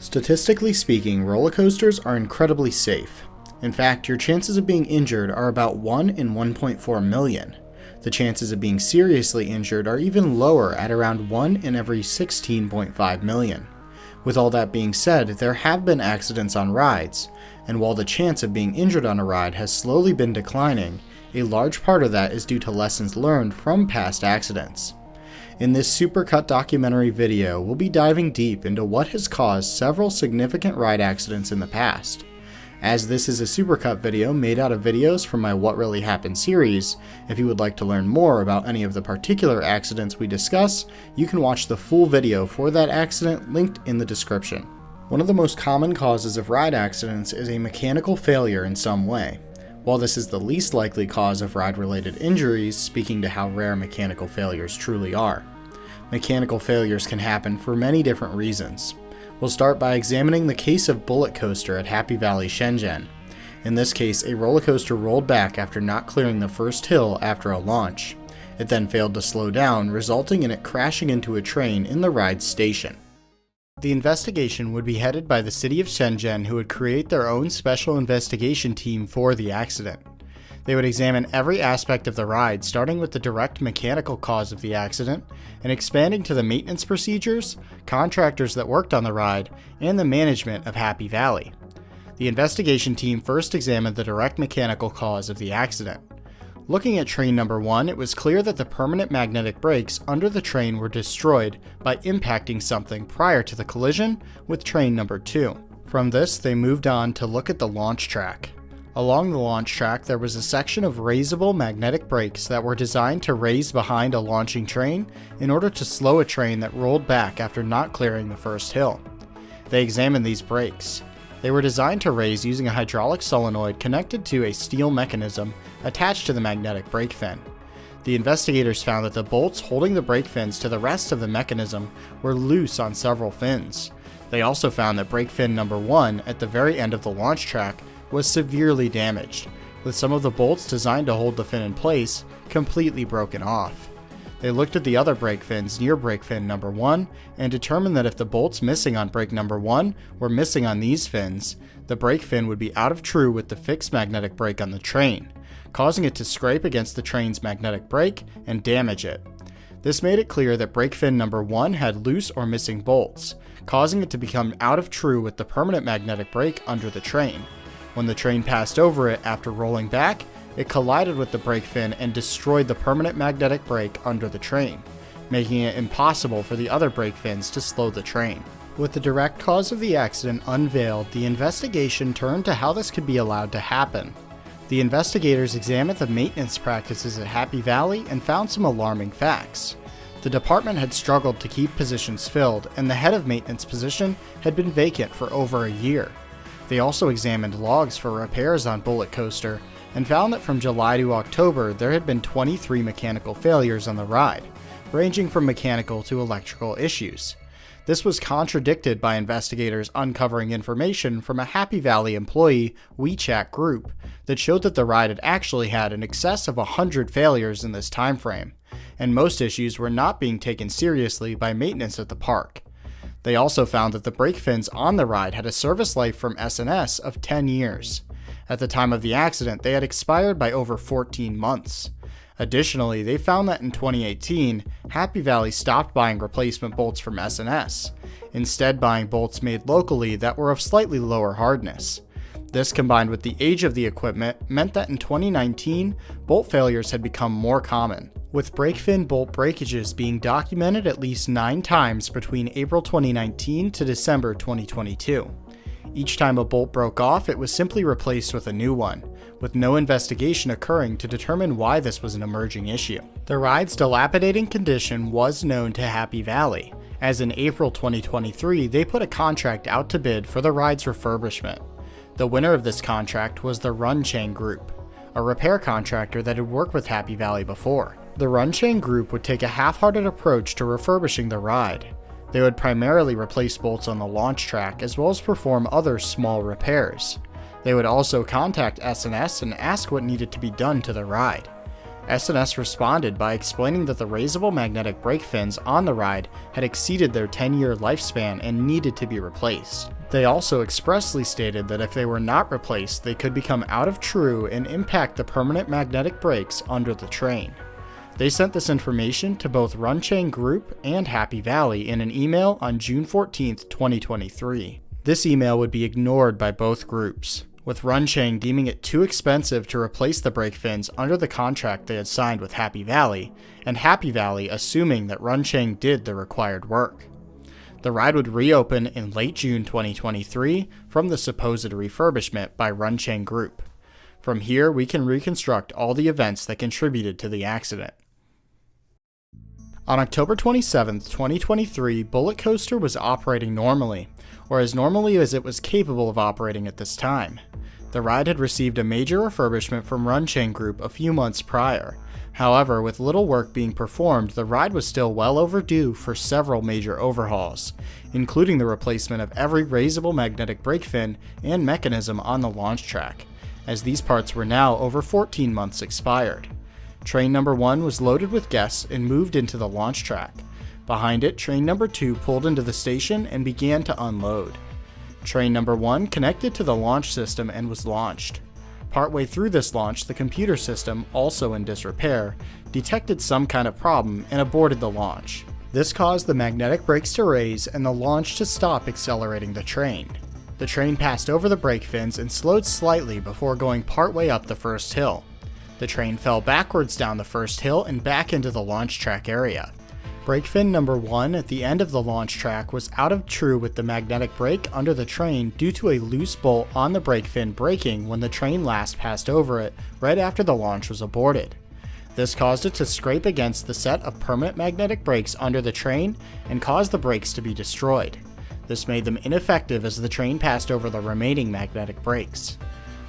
Statistically speaking, roller coasters are incredibly safe. In fact, your chances of being injured are about 1 in 1.4 million. The chances of being seriously injured are even lower at around 1 in every 16.5 million. With all that being said, there have been accidents on rides, and while the chance of being injured on a ride has slowly been declining, a large part of that is due to lessons learned from past accidents. In this supercut documentary video, we'll be diving deep into what has caused several significant ride accidents in the past. As this is a supercut video made out of videos from my What Really Happened series, if you would like to learn more about any of the particular accidents we discuss, you can watch the full video for that accident linked in the description. One of the most common causes of ride accidents is a mechanical failure in some way. While this is the least likely cause of ride-related injuries, speaking to how rare mechanical failures truly are. Mechanical failures can happen for many different reasons. We'll start by examining the case of Bullet Coaster at Happy Valley, Shenzhen. In this case, a roller coaster rolled back after not clearing the first hill after a launch. It then failed to slow down, resulting in it crashing into a train in the ride station. The investigation would be headed by the city of Shenzhen, who would create their own special investigation team for the accident. They would examine every aspect of the ride, starting with the direct mechanical cause of the accident, and expanding to the maintenance procedures, contractors that worked on the ride, and the management of Happy Valley. The investigation team first examined the direct mechanical cause of the accident. Looking at train number 1, it was clear that the permanent magnetic brakes under the train were destroyed by impacting something prior to the collision with train number 2. From this, they moved on to look at the launch track. Along the launch track, there was a section of raisable magnetic brakes that were designed to raise behind a launching train in order to slow a train that rolled back after not clearing the first hill. They examined these brakes. They were designed to raise using a hydraulic solenoid connected to a steel mechanism attached to the magnetic brake fin. The investigators found that the bolts holding the brake fins to the rest of the mechanism were loose on several fins. They also found that brake fin number 1 at the very end of the launch track was severely damaged, with some of the bolts designed to hold the fin in place completely broken off. They looked at the other brake fins near brake fin number 1 and determined that if the bolts missing on brake number 1 were missing on these fins, the brake fin would be out of true with the fixed magnetic brake on the train, causing it to scrape against the train's magnetic brake and damage it. This made it clear that brake fin number 1 had loose or missing bolts, causing it to become out of true with the permanent magnetic brake under the train. When the train passed over it after rolling back, it collided with the brake fin and destroyed the permanent magnetic brake under the train, making it impossible for the other brake fins to slow the train. With the direct cause of the accident unveiled, the investigation turned to how this could be allowed to happen. The investigators examined the maintenance practices at Happy Valley and found some alarming facts. The department had struggled to keep positions filled, and the head of maintenance position had been vacant for over a year. They also examined logs for repairs on Bullet Coaster and found that from July to October there had been 23 mechanical failures on the ride, ranging from mechanical to electrical issues. This was contradicted by investigators uncovering information from a Happy Valley employee WeChat group that showed that the ride had actually had in excess of 100 failures in this time frame, and most issues were not being taken seriously by maintenance at the park. They also found that the brake fins on the ride had a service life from S&S of 10 years. At the time of the accident, they had expired by over 14 months. Additionally, they found that in 2018, Happy Valley stopped buying replacement bolts from S&S, instead buying bolts made locally that were of slightly lower hardness. This, combined with the age of the equipment, meant that in 2019, bolt failures had become more common, with brake fin bolt breakages being documented at least 9 times between April 2019 to December 2022. Each time a bolt broke off, it was simply replaced with a new one, with no investigation occurring to determine why this was an emerging issue. The ride's dilapidating condition was known to Happy Valley, as in April 2023 they put a contract out to bid for the ride's refurbishment. The winner of this contract was the Run Chain Group, a repair contractor that had worked with Happy Valley before. The Run Chain Group would take a half-hearted approach to refurbishing the ride. They would primarily replace bolts on the launch track as well as perform other small repairs. They would also contact S&S and ask what needed to be done to the ride. S&S responded by explaining that the raisable magnetic brake fins on the ride had exceeded their 10-year lifespan and needed to be replaced. They also expressly stated that if they were not replaced, they could become out of true and impact the permanent magnetic brakes under the train. They sent this information to both Runchain Group and Happy Valley in an email on June 14, 2023. This email would be ignored by both groups, with Runchain deeming it too expensive to replace the brake fins under the contract they had signed with Happy Valley, and Happy Valley assuming that Runchain did the required work. The ride would reopen in late June 2023 from the supposed refurbishment by Runchain Group. From here, we can reconstruct all the events that contributed to the accident. On October 27, 2023, Bullet Coaster was operating normally, or as normally as it was capable of operating at this time. The ride had received a major refurbishment from Runchain Group a few months prior. However, with little work being performed, the ride was still well overdue for several major overhauls, including the replacement of every raisable magnetic brake fin and mechanism on the launch track, as these parts were now over 14 months expired. Train number 1 was loaded with guests and moved into the launch track. Behind it, train number 2 pulled into the station and began to unload. Train number 1 connected to the launch system and was launched. Partway through this launch, the computer system, also in disrepair, detected some kind of problem and aborted the launch. This caused the magnetic brakes to raise and the launch to stop accelerating the train. The train passed over the brake fins and slowed slightly before going partway up the first hill. The train fell backwards down the first hill and back into the launch track area. Brake fin number 1 at the end of the launch track was out of true with the magnetic brake under the train due to a loose bolt on the brake fin breaking when the train last passed over it right after the launch was aborted. This caused it to scrape against the set of permanent magnetic brakes under the train and caused the brakes to be destroyed. This made them ineffective as the train passed over the remaining magnetic brakes.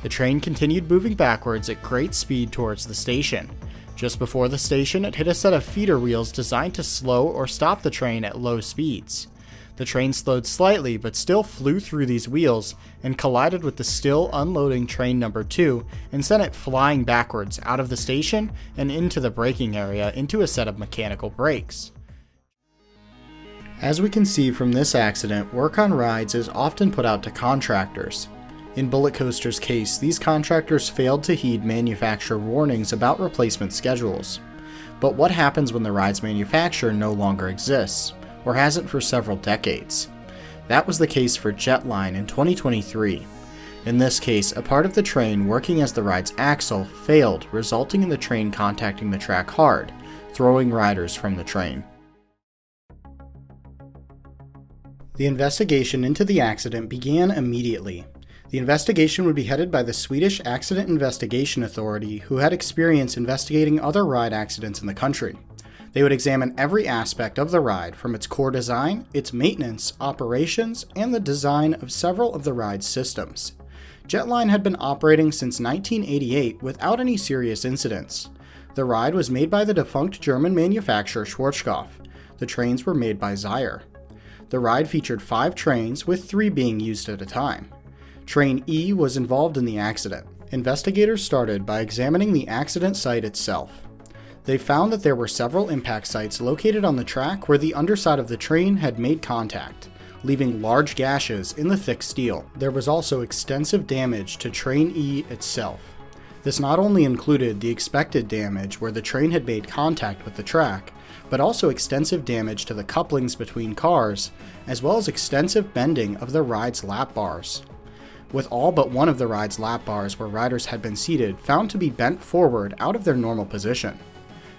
The train continued moving backwards at great speed towards the station. Just before the station, it hit a set of feeder wheels designed to slow or stop the train at low speeds. The train slowed slightly but still flew through these wheels and collided with the still unloading train number 2 and sent it flying backwards out of the station and into the braking area into a set of mechanical brakes. As we can see from this accident, work on rides is often put out to contractors. In Bullet Coaster's case, these contractors failed to heed manufacturer warnings about replacement schedules. But what happens when the ride's manufacturer no longer exists, or hasn't for several decades? That was the case for Jetline in 2023. In this case, a part of the train working as the ride's axle failed, resulting in the train contacting the track hard, throwing riders from the train. The investigation into the accident began immediately. The investigation would be headed by the Swedish Accident Investigation Authority, who had experience investigating other ride accidents in the country. They would examine every aspect of the ride, from its core design, its maintenance, operations, and the design of several of the ride's systems. Jetline had been operating since 1988 without any serious incidents. The ride was made by the defunct German manufacturer Schwarzkopf. The trains were made by Zire. The ride featured 5 trains, with 3 being used at a time. Train E was involved in the accident. Investigators started by examining the accident site itself. They found that there were several impact sites located on the track where the underside of the train had made contact, leaving large gashes in the thick steel. There was also extensive damage to Train E itself. This not only included the expected damage where the train had made contact with the track, but also extensive damage to the couplings between cars, as well as extensive bending of the ride's lap bars, with all but one of the ride's lap bars where riders had been seated found to be bent forward out of their normal position.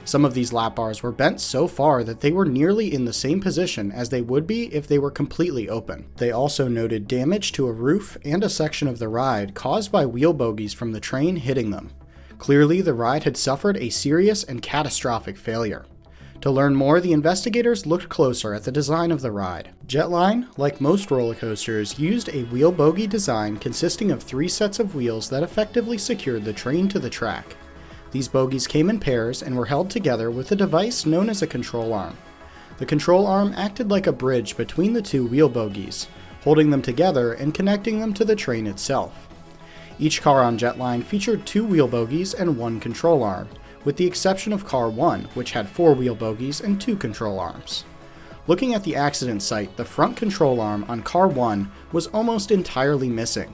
Some of these lap bars were bent so far that they were nearly in the same position as they would be if they were completely open. They also noted damage to a roof and a section of the ride caused by wheel bogies from the train hitting them. Clearly, the ride had suffered a serious and catastrophic failure. To learn more, the investigators looked closer at the design of the ride. Jetline, like most roller coasters, used a wheel bogie design consisting of 3 sets of wheels that effectively secured the train to the track. These bogies came in pairs and were held together with a device known as a control arm. The control arm acted like a bridge between the 2 wheel bogies, holding them together and connecting them to the train itself. Each car on Jetline featured 2 wheel bogies and 1 control arm, with the exception of Car 1, which had 4 wheel bogies and 2 control arms. Looking at the accident site, the front control arm on Car 1 was almost entirely missing.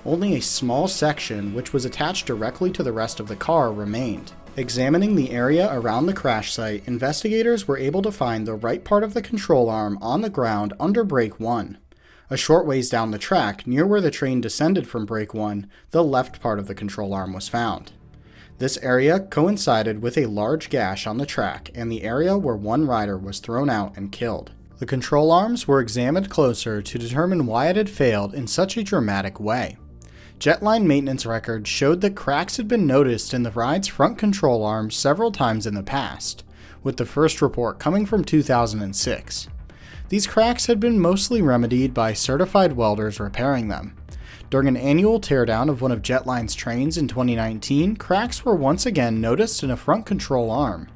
Only a small section, which was attached directly to the rest of the car, remained. Examining the area around the crash site, investigators were able to find the right part of the control arm on the ground under Brake 1. A short ways down the track, near where the train descended from Brake 1, the left part of the control arm was found. This area coincided with a large gash on the track and the area where one rider was thrown out and killed. The control arms were examined closer to determine why it had failed in such a dramatic way. Jetline maintenance records showed that cracks had been noticed in the ride's front control arms several times in the past, with the first report coming from 2006. These cracks had been mostly remedied by certified welders repairing them. During an annual teardown of one of Jetline's trains in 2019, cracks were once again noticed in a front control arm.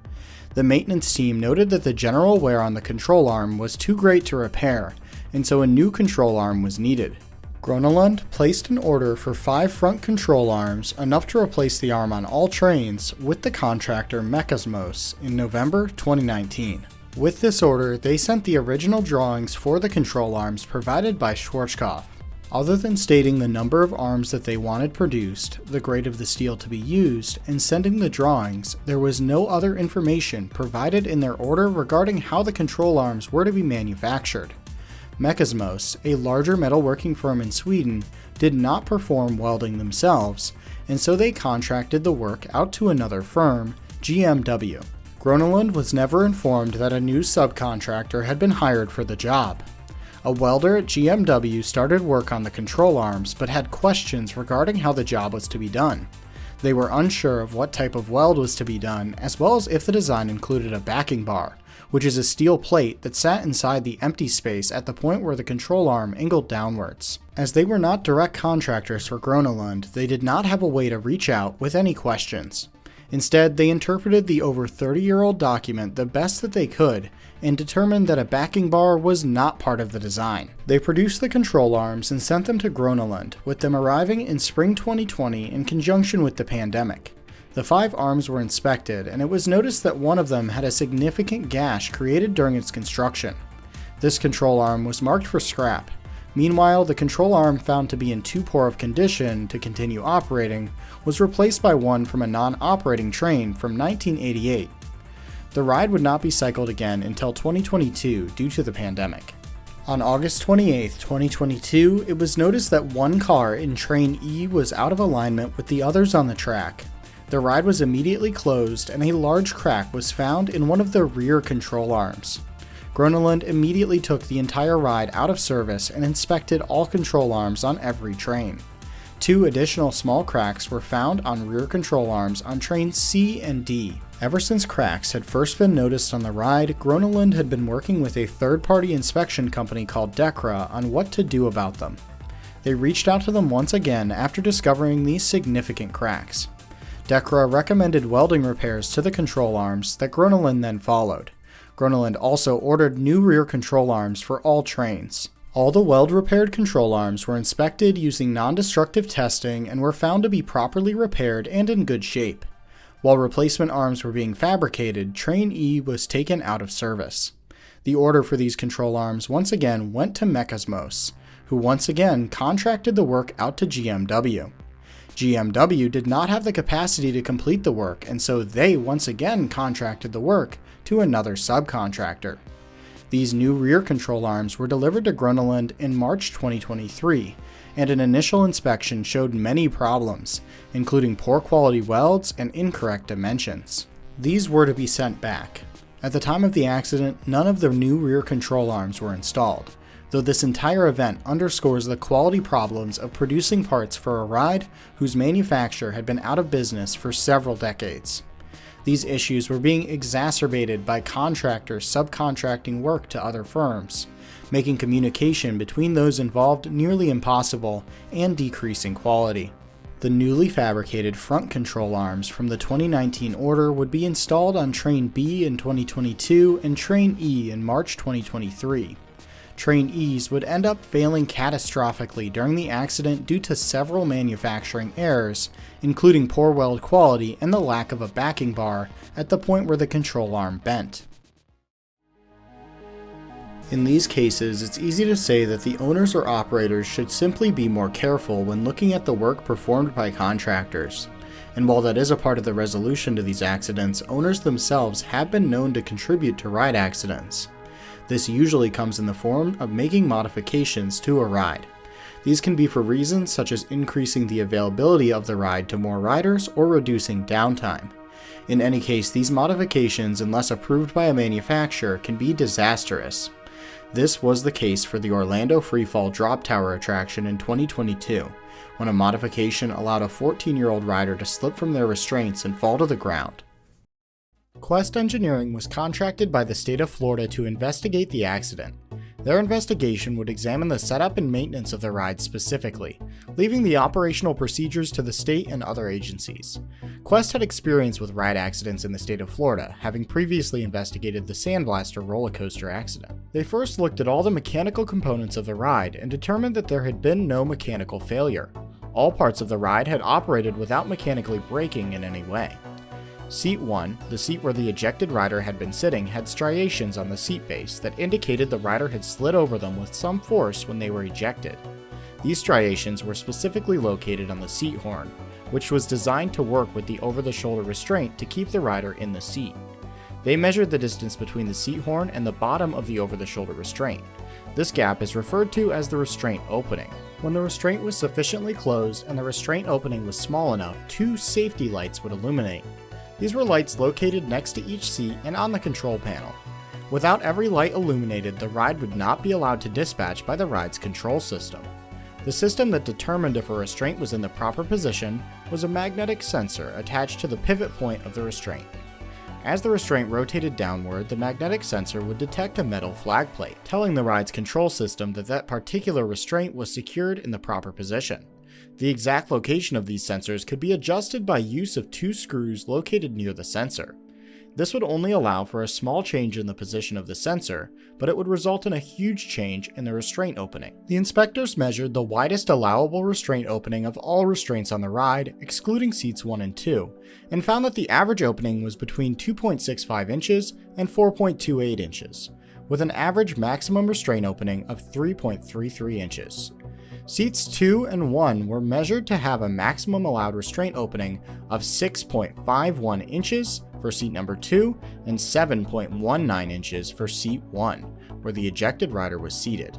The maintenance team noted that the general wear on the control arm was too great to repair, and so a new control arm was needed. Groenelund placed an order for 5 front control arms, enough to replace the arm on all trains, with the contractor Mecasmos in November 2019. With this order, they sent the original drawings for the control arms provided by Schwarzkopf. Other than stating the number of arms that they wanted produced, the grade of the steel to be used, and sending the drawings, there was no other information provided in their order regarding how the control arms were to be manufactured. Mecasmos, a larger metalworking firm in Sweden, did not perform welding themselves, and so they contracted the work out to another firm, GMW. Groenelund was never informed that a new subcontractor had been hired for the job. A welder at GMW started work on the control arms but had questions regarding how the job was to be done. They were unsure of what type of weld was to be done, as well as if the design included a backing bar, which is a steel plate that sat inside the empty space at the point where the control arm angled downwards. As they were not direct contractors for Groenelund, they did not have a way to reach out with any questions. Instead, they interpreted the over 30-year-old document the best that they could and determined that a backing bar was not part of the design. They produced the control arms and sent them to Groenelund, with them arriving in spring 2020 in conjunction with the pandemic. The 5 arms were inspected, and it was noticed that one of them had a significant gash created during its construction. This control arm was marked for scrap. Meanwhile, the control arm, found to be in too poor of condition to continue operating, was replaced by one from a non-operating train from 1988. The ride would not be cycled again until 2022 due to the pandemic. On August 28, 2022, it was noticed that one car in Train E was out of alignment with the others on the track. The ride was immediately closed and a large crack was found in one of the rear control arms. Groenelund immediately took the entire ride out of service and inspected all control arms on every train. 2 additional small cracks were found on rear control arms on trains C and D. Ever since cracks had first been noticed on the ride, Groenelund had been working with a third-party inspection company called Dekra on what to do about them. They reached out to them once again after discovering these significant cracks. Dekra recommended welding repairs to the control arms that Groenelund then followed. Groenelund also ordered new rear control arms for all trains. All the weld-repaired control arms were inspected using non-destructive testing and were found to be properly repaired and in good shape. While replacement arms were being fabricated, Train E was taken out of service. The order for these control arms once again went to Mecasmos, who once again contracted the work out to GMW. GMW did not have the capacity to complete the work, and so they once again contracted the work to another subcontractor. These new rear control arms were delivered to Groenelund in March 2023, and an initial inspection showed many problems, including poor quality welds and incorrect dimensions. These were to be sent back. At the time of the accident, none of the new rear control arms were installed, though this entire event underscores the quality problems of producing parts for a ride whose manufacturer had been out of business for several decades. These issues were being exacerbated by contractors subcontracting work to other firms, making communication between those involved nearly impossible and decreasing quality. The newly fabricated front control arms from the 2019 order would be installed on Train B in 2022 and Train E in March 2023. Trainees would end up failing catastrophically during the accident due to several manufacturing errors, including poor weld quality and the lack of a backing bar at the point where the control arm bent. In these cases, it's easy to say that the owners or operators should simply be more careful when looking at the work performed by contractors. And while that is a part of the resolution to these accidents, owners themselves have been known to contribute to ride accidents. This usually comes in the form of making modifications to a ride. These can be for reasons such as increasing the availability of the ride to more riders or reducing downtime. In any case, these modifications, unless approved by a manufacturer, can be disastrous. This was the case for the Orlando FreeFall Drop Tower attraction in 2022, when a modification allowed a 14-year-old rider to slip from their restraints and fall to the ground. Quest Engineering was contracted by the state of Florida to investigate the accident. Their investigation would examine the setup and maintenance of the ride specifically, leaving the operational procedures to the state and other agencies. Quest had experience with ride accidents in the state of Florida, having previously investigated the Sandblaster roller coaster accident. They first looked at all the mechanical components of the ride and determined that there had been no mechanical failure. All parts of the ride had operated without mechanically breaking in any way. Seat 1, the seat where the ejected rider had been sitting, had striations on the seat base that indicated the rider had slid over them with some force when they were ejected. These striations were specifically located on the seat horn, which was designed to work with the over-the-shoulder restraint to keep the rider in the seat. They measured the distance between the seat horn and the bottom of the over-the-shoulder restraint. This gap is referred to as the restraint opening. When the restraint was sufficiently closed and the restraint opening was small enough, two safety lights would illuminate. These were lights located next to each seat and on the control panel. Without every light illuminated, the ride would not be allowed to dispatch by the ride's control system. The system that determined if a restraint was in the proper position was a magnetic sensor attached to the pivot point of the restraint. As the restraint rotated downward, the magnetic sensor would detect a metal flag plate, telling the ride's control system that that particular restraint was secured in the proper position. The exact location of these sensors could be adjusted by use of two screws located near the sensor. This would only allow for a small change in the position of the sensor, but it would result in a huge change in the restraint opening. The inspectors measured the widest allowable restraint opening of all restraints on the ride, excluding seats 1 and 2, and found that the average opening was between 2.65 inches and 4.28 inches, with an average maximum restraint opening of 3.33 inches. Seats 2 and 1 were measured to have a maximum allowed restraint opening of 6.51 inches for seat number 2 and 7.19 inches for seat 1, where the ejected rider was seated.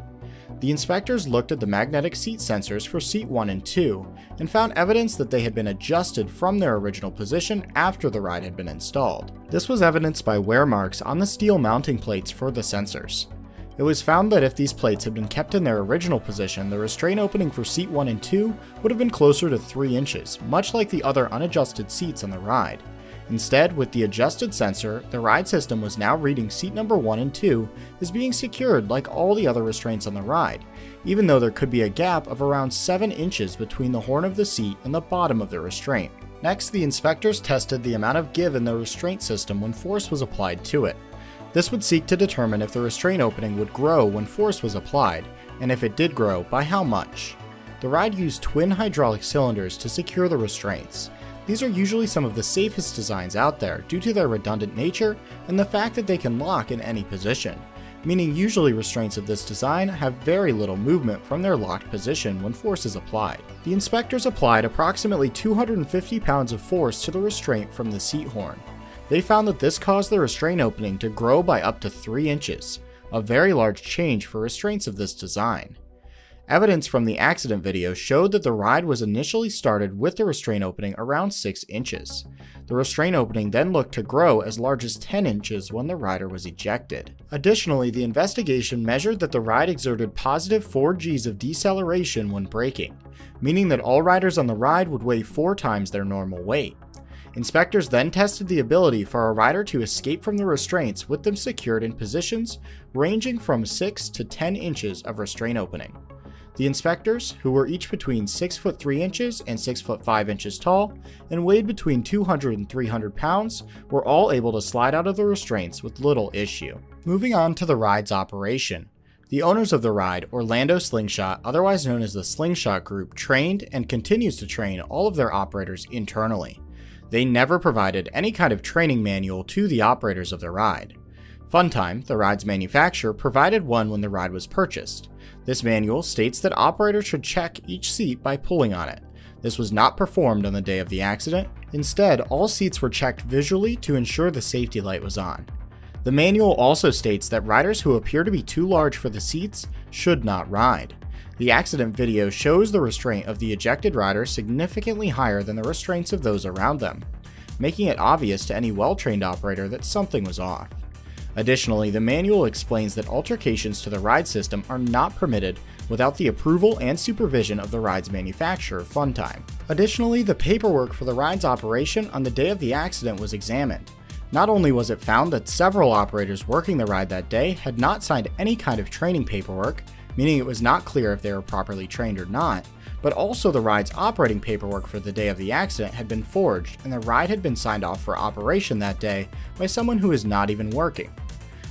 The inspectors looked at the magnetic seat sensors for seat 1 and 2 and found evidence that they had been adjusted from their original position after the ride had been installed. This was evidenced by wear marks on the steel mounting plates for the sensors. It was found that if these plates had been kept in their original position, the restraint opening for seat 1 and 2 would have been closer to 3 inches, much like the other unadjusted seats on the ride. Instead, with the adjusted sensor, the ride system was now reading seat number 1 and 2 as being secured like all the other restraints on the ride, even though there could be a gap of around 7 inches between the horn of the seat and the bottom of the restraint. Next, the inspectors tested the amount of give in the restraint system when force was applied to it. This would seek to determine if the restraint opening would grow when force was applied, and if it did grow, by how much. The ride used twin hydraulic cylinders to secure the restraints. These are usually some of the safest designs out there due to their redundant nature and the fact that they can lock in any position, meaning usually restraints of this design have very little movement from their locked position when force is applied. The inspectors applied approximately 250 pounds of force to the restraint from the seat horn. They found that this caused the restraint opening to grow by up to 3 inches, a very large change for restraints of this design. Evidence from the accident video showed that the ride was initially started with the restraint opening around 6 inches. The restraint opening then looked to grow as large as 10 inches when the rider was ejected. Additionally, the investigation measured that the ride exerted positive 4 Gs of deceleration when braking, meaning that all riders on the ride would weigh 4 times their normal weight. Inspectors then tested the ability for a rider to escape from the restraints with them secured in positions ranging from 6 to 10 inches of restraint opening. The inspectors, who were each between 6 foot 3 inches and 6 foot 5 inches tall and weighed between 200 and 300 pounds, were all able to slide out of the restraints with little issue. Moving on to the ride's operation. The owners of the ride, Orlando Slingshot, otherwise known as the Slingshot Group, trained and continues to train all of their operators internally. They never provided any kind of training manual to the operators of the ride. Funtime, the ride's manufacturer, provided one when the ride was purchased. This manual states that operators should check each seat by pulling on it. This was not performed on the day of the accident. Instead, all seats were checked visually to ensure the safety light was on. The manual also states that riders who appear to be too large for the seats should not ride. The accident video shows the restraint of the ejected rider significantly higher than the restraints of those around them, making it obvious to any well-trained operator that something was off. Additionally, the manual explains that altercations to the ride system are not permitted without the approval and supervision of the ride's manufacturer, Funtime. Additionally, the paperwork for the ride's operation on the day of the accident was examined. Not only was it found that several operators working the ride that day had not signed any kind of training paperwork, meaning it was not clear if they were properly trained or not, but also the ride's operating paperwork for the day of the accident had been forged and the ride had been signed off for operation that day by someone who is not even working.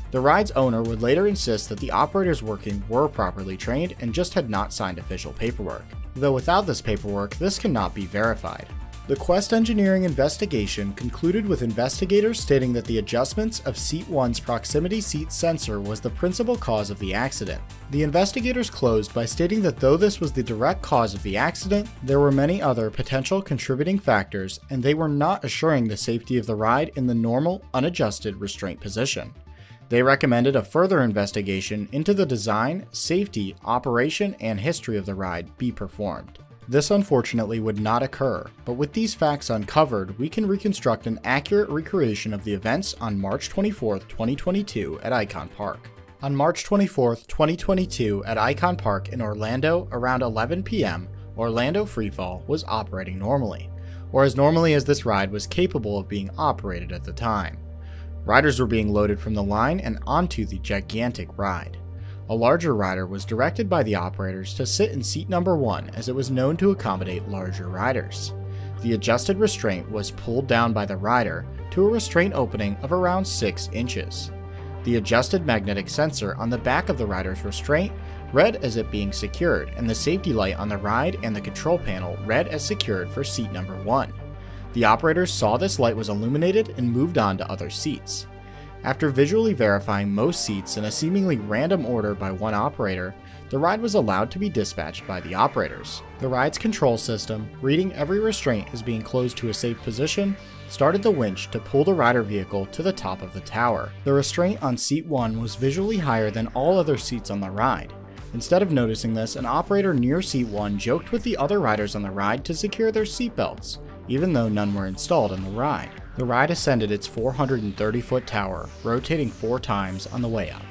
The ride's owner would later insist that the operators working were properly trained and just had not signed official paperwork. Though without this paperwork, this cannot be verified. The Quest Engineering investigation concluded with investigators stating that the adjustments of Seat 1's proximity seat sensor was the principal cause of the accident. The investigators closed by stating that though this was the direct cause of the accident, there were many other potential contributing factors and they were not assuring the safety of the ride in the normal, unadjusted restraint position. They recommended a further investigation into the design, safety, operation, and history of the ride be performed. This unfortunately would not occur, but with these facts uncovered, we can reconstruct an accurate recreation of the events on March 24, 2022 at Icon Park. On March 24, 2022 at Icon Park in Orlando around 11 p.m., Orlando FreeFall was operating normally, or as normally as this ride was capable of being operated at the time. Riders were being loaded from the line and onto the gigantic ride. A larger rider was directed by the operators to sit in seat number 1 as it was known to accommodate larger riders. The adjusted restraint was pulled down by the rider to a restraint opening of around 6 inches. The adjusted magnetic sensor on the back of the rider's restraint read as it being secured, and the safety light on the ride and the control panel read as secured for seat number 1. The operators saw this light was illuminated and moved on to other seats. After visually verifying most seats in a seemingly random order by one operator, the ride was allowed to be dispatched by the operators. The ride's control system, reading every restraint as being closed to a safe position, started the winch to pull the rider vehicle to the top of the tower. The restraint on seat 1 was visually higher than all other seats on the ride. Instead of noticing this, an operator near seat 1 joked with the other riders on the ride to secure their seatbelts, even though none were installed on the ride. The ride ascended its 430-foot tower, rotating 4 times on the way up.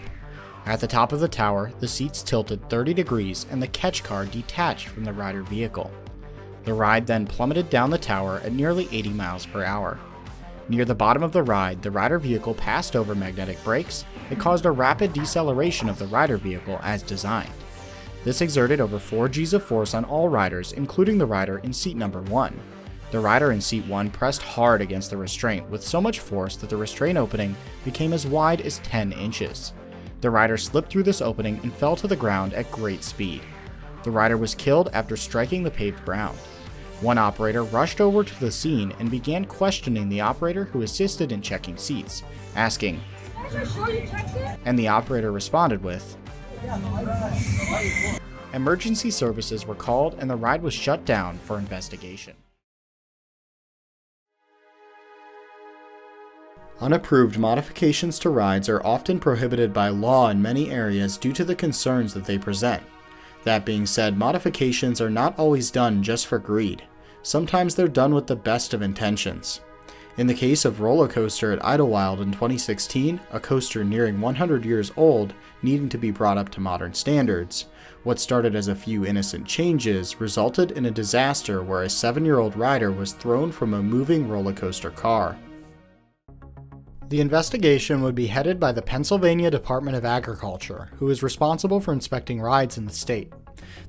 At the top of the tower, the seats tilted 30 degrees and the catch car detached from the rider vehicle. The ride then plummeted down the tower at nearly 80 miles per hour. Near the bottom of the ride, the rider vehicle passed over magnetic brakes that caused a rapid deceleration of the rider vehicle as designed. This exerted over 4 Gs of force on all riders, including the rider in seat number 1. The rider in seat 1 pressed hard against the restraint with so much force that the restraint opening became as wide as 10 inches. The rider slipped through this opening and fell to the ground at great speed. The rider was killed after striking the paved ground. One operator rushed over to the scene and began questioning the operator who assisted in checking seats, asking, and the operator responded with, emergency services were called and the ride was shut down for investigation. Unapproved modifications to rides are often prohibited by law in many areas due to the concerns that they present. That being said, modifications are not always done just for greed. Sometimes they're done with the best of intentions. In the case of Roller Coaster at Idelwild in 2016, a coaster nearing 100 years old needing to be brought up to modern standards, what started as a few innocent changes resulted in a disaster where a 7-year-old rider was thrown from a moving roller coaster car. The investigation would be headed by the Pennsylvania Department of Agriculture, who is responsible for inspecting rides in the state.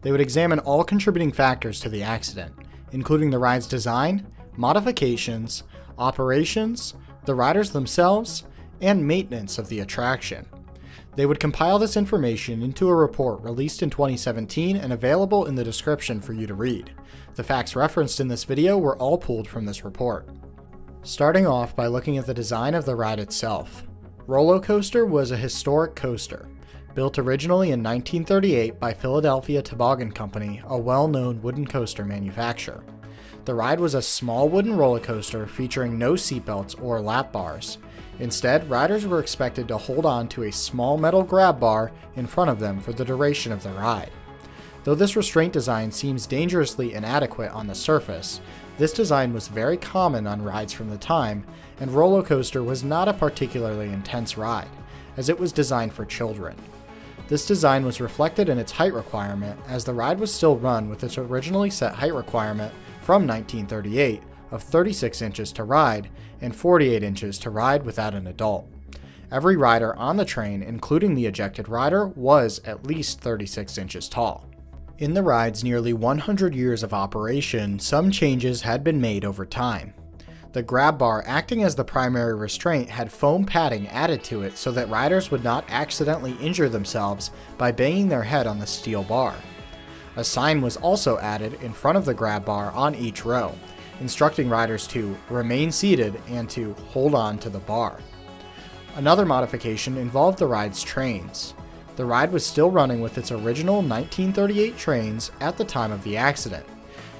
They would examine all contributing factors to the accident, including the ride's design, modifications, operations, the riders themselves, and maintenance of the attraction. They would compile this information into a report released in 2017 and available in the description for you to read. The facts referenced in this video were all pulled from this report. Starting off by looking at the design of the ride itself. Rollercoaster was a historic coaster, built originally in 1938 by Philadelphia Toboggan Company, a well-known wooden coaster manufacturer. The ride was a small wooden roller coaster featuring no seatbelts or lap bars. Instead, riders were expected to hold on to a small metal grab bar in front of them for the duration of the ride. Though this restraint design seems dangerously inadequate on the surface, this design was very common on rides from the time, and roller coaster was not a particularly intense ride, as it was designed for children. This design was reflected in its height requirement, as the ride was still run with its originally set height requirement from 1938 of 36 inches to ride and 48 inches to ride without an adult. Every rider on the train, including the ejected rider, was at least 36 inches tall. In the ride's nearly 100 years of operation, some changes had been made over time. The grab bar, acting as the primary restraint, had foam padding added to it so that riders would not accidentally injure themselves by banging their head on the steel bar. A sign was also added in front of the grab bar on each row, instructing riders to remain seated and to hold on to the bar. Another modification involved the ride's trains. The ride was still running with its original 1938 trains at the time of the accident.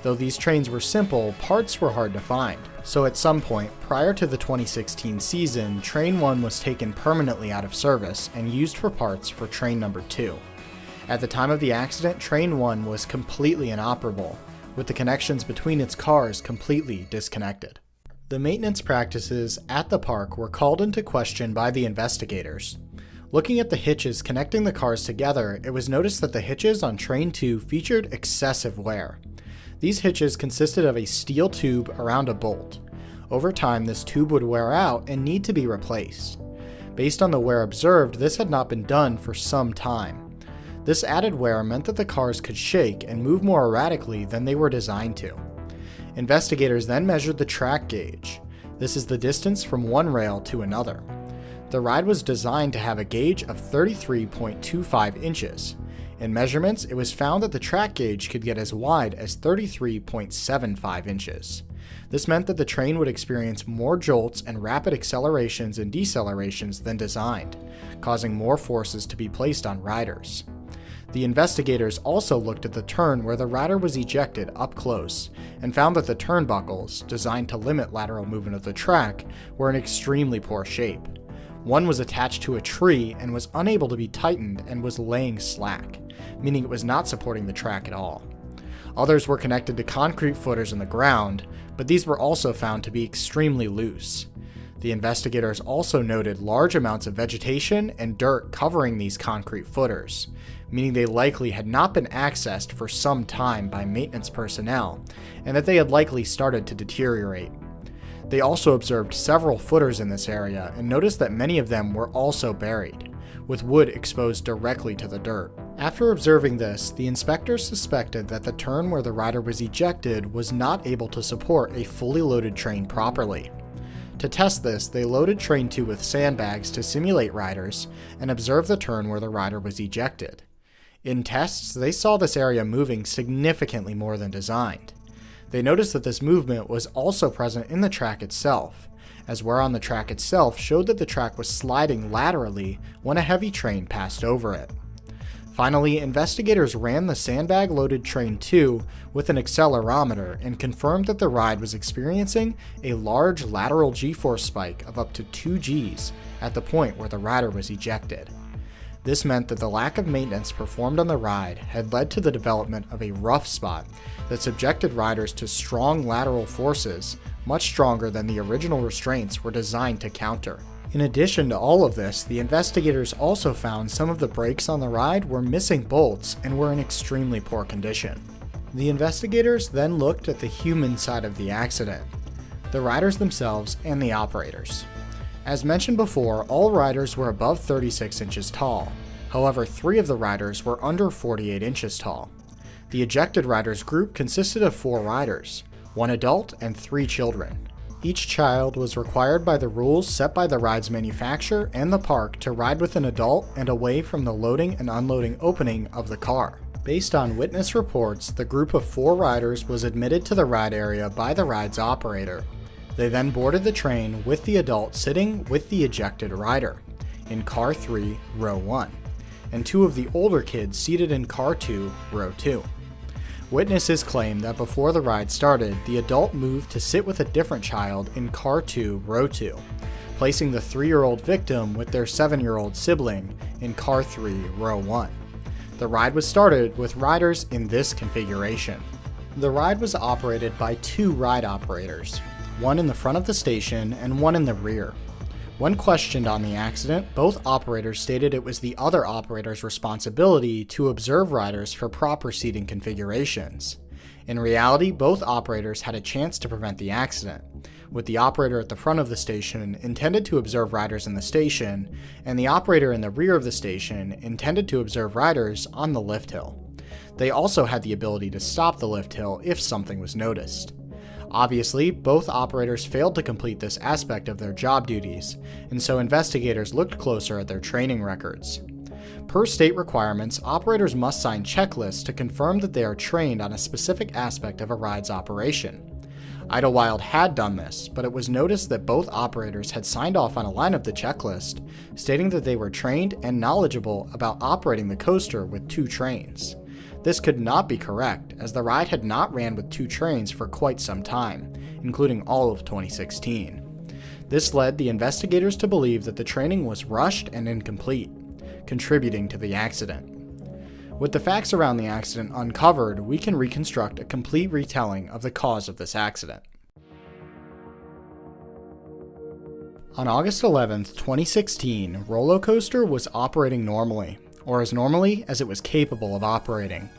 Though these trains were simple, parts were hard to find. So at some point, prior to the 2016 season, Train 1 was taken permanently out of service and used for parts for Train number 2. At the time of the accident, Train 1 was completely inoperable, with the connections between its cars completely disconnected. The maintenance practices at the park were called into question by the investigators. Looking at the hitches connecting the cars together, it was noticed that the hitches on Train 2 featured excessive wear. These hitches consisted of a steel tube around a bolt. Over time, this tube would wear out and need to be replaced. Based on the wear observed, this had not been done for some time. This added wear meant that the cars could shake and move more erratically than they were designed to. Investigators then measured the track gauge. This is the distance from one rail to another. The ride was designed to have a gauge of 33.25 inches. In measurements, it was found that the track gauge could get as wide as 33.75 inches. This meant that the train would experience more jolts and rapid accelerations and decelerations than designed, causing more forces to be placed on riders. The investigators also looked at the turn where the rider was ejected up close and found that the turnbuckles, designed to limit lateral movement of the track, were in extremely poor shape. One was attached to a tree and was unable to be tightened and was laying slack, meaning it was not supporting the track at all. Others were connected to concrete footers in the ground, but these were also found to be extremely loose. The investigators also noted large amounts of vegetation and dirt covering these concrete footers, meaning they likely had not been accessed for some time by maintenance personnel, and that they had likely started to deteriorate. They also observed several footers in this area and noticed that many of them were also buried, with wood exposed directly to the dirt. After observing this, the inspectors suspected that the turn where the rider was ejected was not able to support a fully loaded train properly. To test this, they loaded Train 2 with sandbags to simulate riders and observed the turn where the rider was ejected. In tests, they saw this area moving significantly more than designed. They noticed that this movement was also present in the track itself, as wear on the track itself showed that the track was sliding laterally when a heavy train passed over it. Finally, investigators ran the sandbag-loaded Train 2 with an accelerometer and confirmed that the ride was experiencing a large lateral G-force spike of up to 2 Gs at the point where the rider was ejected. This meant that the lack of maintenance performed on the ride had led to the development of a rough spot that subjected riders to strong lateral forces, much stronger than the original restraints were designed to counter. In addition to all of this, the investigators also found some of the brakes on the ride were missing bolts and were in extremely poor condition. The investigators then looked at the human side of the accident, the riders themselves and the operators. As mentioned before, all riders were above 36 inches tall. However, 3 of the riders were under 48 inches tall. The ejected riders group consisted of 4 riders, 1 adult and 3 children. Each child was required by the rules set by the ride's manufacturer and the park to ride with an adult and away from the loading and unloading opening of the car. Based on witness reports, the group of 4 riders was admitted to the ride area by the ride's operator. They then boarded the train with the adult sitting with the ejected rider in car 3, row 1, and 2 of the older kids seated in car 2, row 2. Witnesses claim that before the ride started, the adult moved to sit with a different child in car 2, row 2, placing the 3-year-old victim with their 7-year-old sibling in car 3, row 1. The ride was started with riders in this configuration. The ride was operated by 2 ride operators, one in the front of the station and one in the rear. When questioned on the accident, both operators stated it was the other operator's responsibility to observe riders for proper seating configurations. In reality, both operators had a chance to prevent the accident, with the operator at the front of the station intended to observe riders in the station, and the operator in the rear of the station intended to observe riders on the lift hill. They also had the ability to stop the lift hill if something was noticed. Obviously, both operators failed to complete this aspect of their job duties, and so investigators looked closer at their training records. Per state requirements, operators must sign checklists to confirm that they are trained on a specific aspect of a ride's operation. Idelwild had done this, but it was noticed that both operators had signed off on a line of the checklist, stating that they were trained and knowledgeable about operating the coaster with 2 trains. This could not be correct, as the ride had not ran with 2 trains for quite some time, including all of 2016. This led the investigators to believe that the training was rushed and incomplete, contributing to the accident. With the facts around the accident uncovered, we can reconstruct a complete retelling of the cause of this accident. On August 11, 2016, Roller Coaster was operating normally, or as normally as it was capable of operating.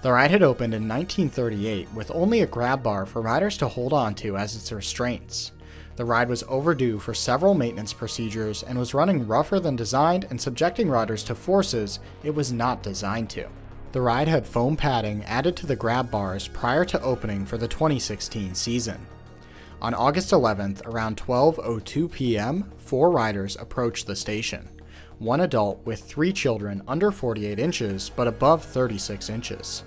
The ride had opened in 1938 with only a grab bar for riders to hold on to as its restraints. The ride was overdue for several maintenance procedures and was running rougher than designed and subjecting riders to forces it was not designed to. The ride had foam padding added to the grab bars prior to opening for the 2016 season. On August 11th, around 12:02 p.m., 4 riders approached the station. 1 adult with 3 children under 48 inches but above 36 inches.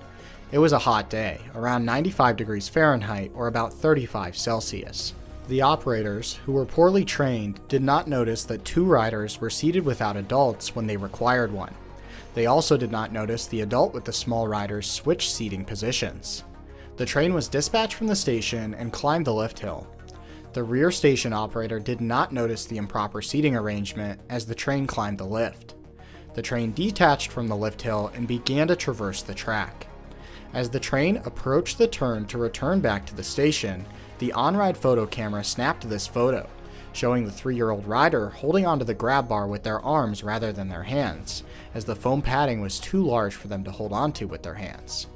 It was a hot day, around 95 degrees Fahrenheit or about 35 Celsius. The operators, who were poorly trained, did not notice that 2 riders were seated without adults when they required one. They also did not notice the adult with the small riders switch seating positions. The train was dispatched from the station and climbed the lift hill. The rear station operator did not notice the improper seating arrangement as the train climbed the lift. The train detached from the lift hill and began to traverse the track. As the train approached the turn to return back to the station, the on-ride photo camera snapped this photo, showing the 3-year-old rider holding onto the grab bar with their arms rather than their hands, as the foam padding was too large for them to hold onto with their hands.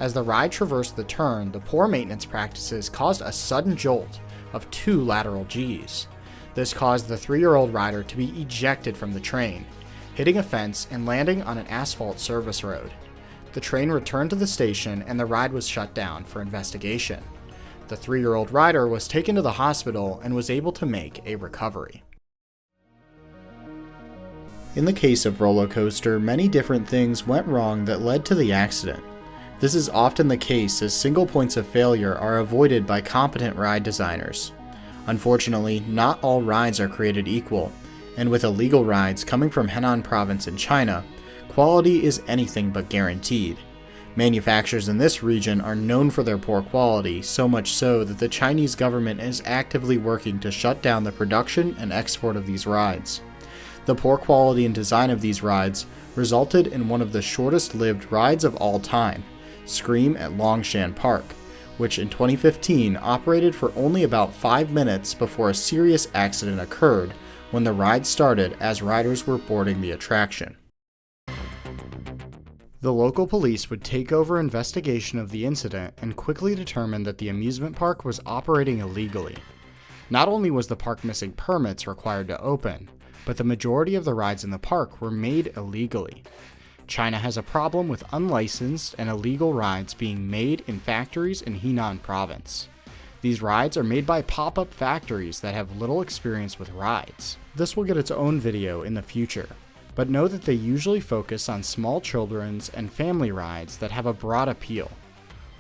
As the ride traversed the turn, the poor maintenance practices caused a sudden jolt of 2 lateral Gs. This caused the 3-year-old rider to be ejected from the train, hitting a fence and landing on an asphalt service road. The train returned to the station and the ride was shut down for investigation. The 3-year-old rider was taken to the hospital and was able to make a recovery. In the case of Roller Coaster, many different things went wrong that led to the accident. This is often the case as single points of failure are avoided by competent ride designers. Unfortunately, not all rides are created equal, and with illegal rides coming from Henan Province in China, quality is anything but guaranteed. Manufacturers in this region are known for their poor quality, so much so that the Chinese government is actively working to shut down the production and export of these rides. The poor quality and design of these rides resulted in one of the shortest-lived rides of all time, Scream at Longshan Park, which in 2015 operated for only about 5 minutes before a serious accident occurred when the ride started as riders were boarding the attraction. The local police would take over investigation of the incident and quickly determined that the amusement park was operating illegally. Not only was the park missing permits required to open, but the majority of the rides in the park were made illegally. China has a problem with unlicensed and illegal rides being made in factories in Henan Province. These rides are made by pop-up factories that have little experience with rides. This will get its own video in the future, but know that they usually focus on small children's and family rides that have a broad appeal.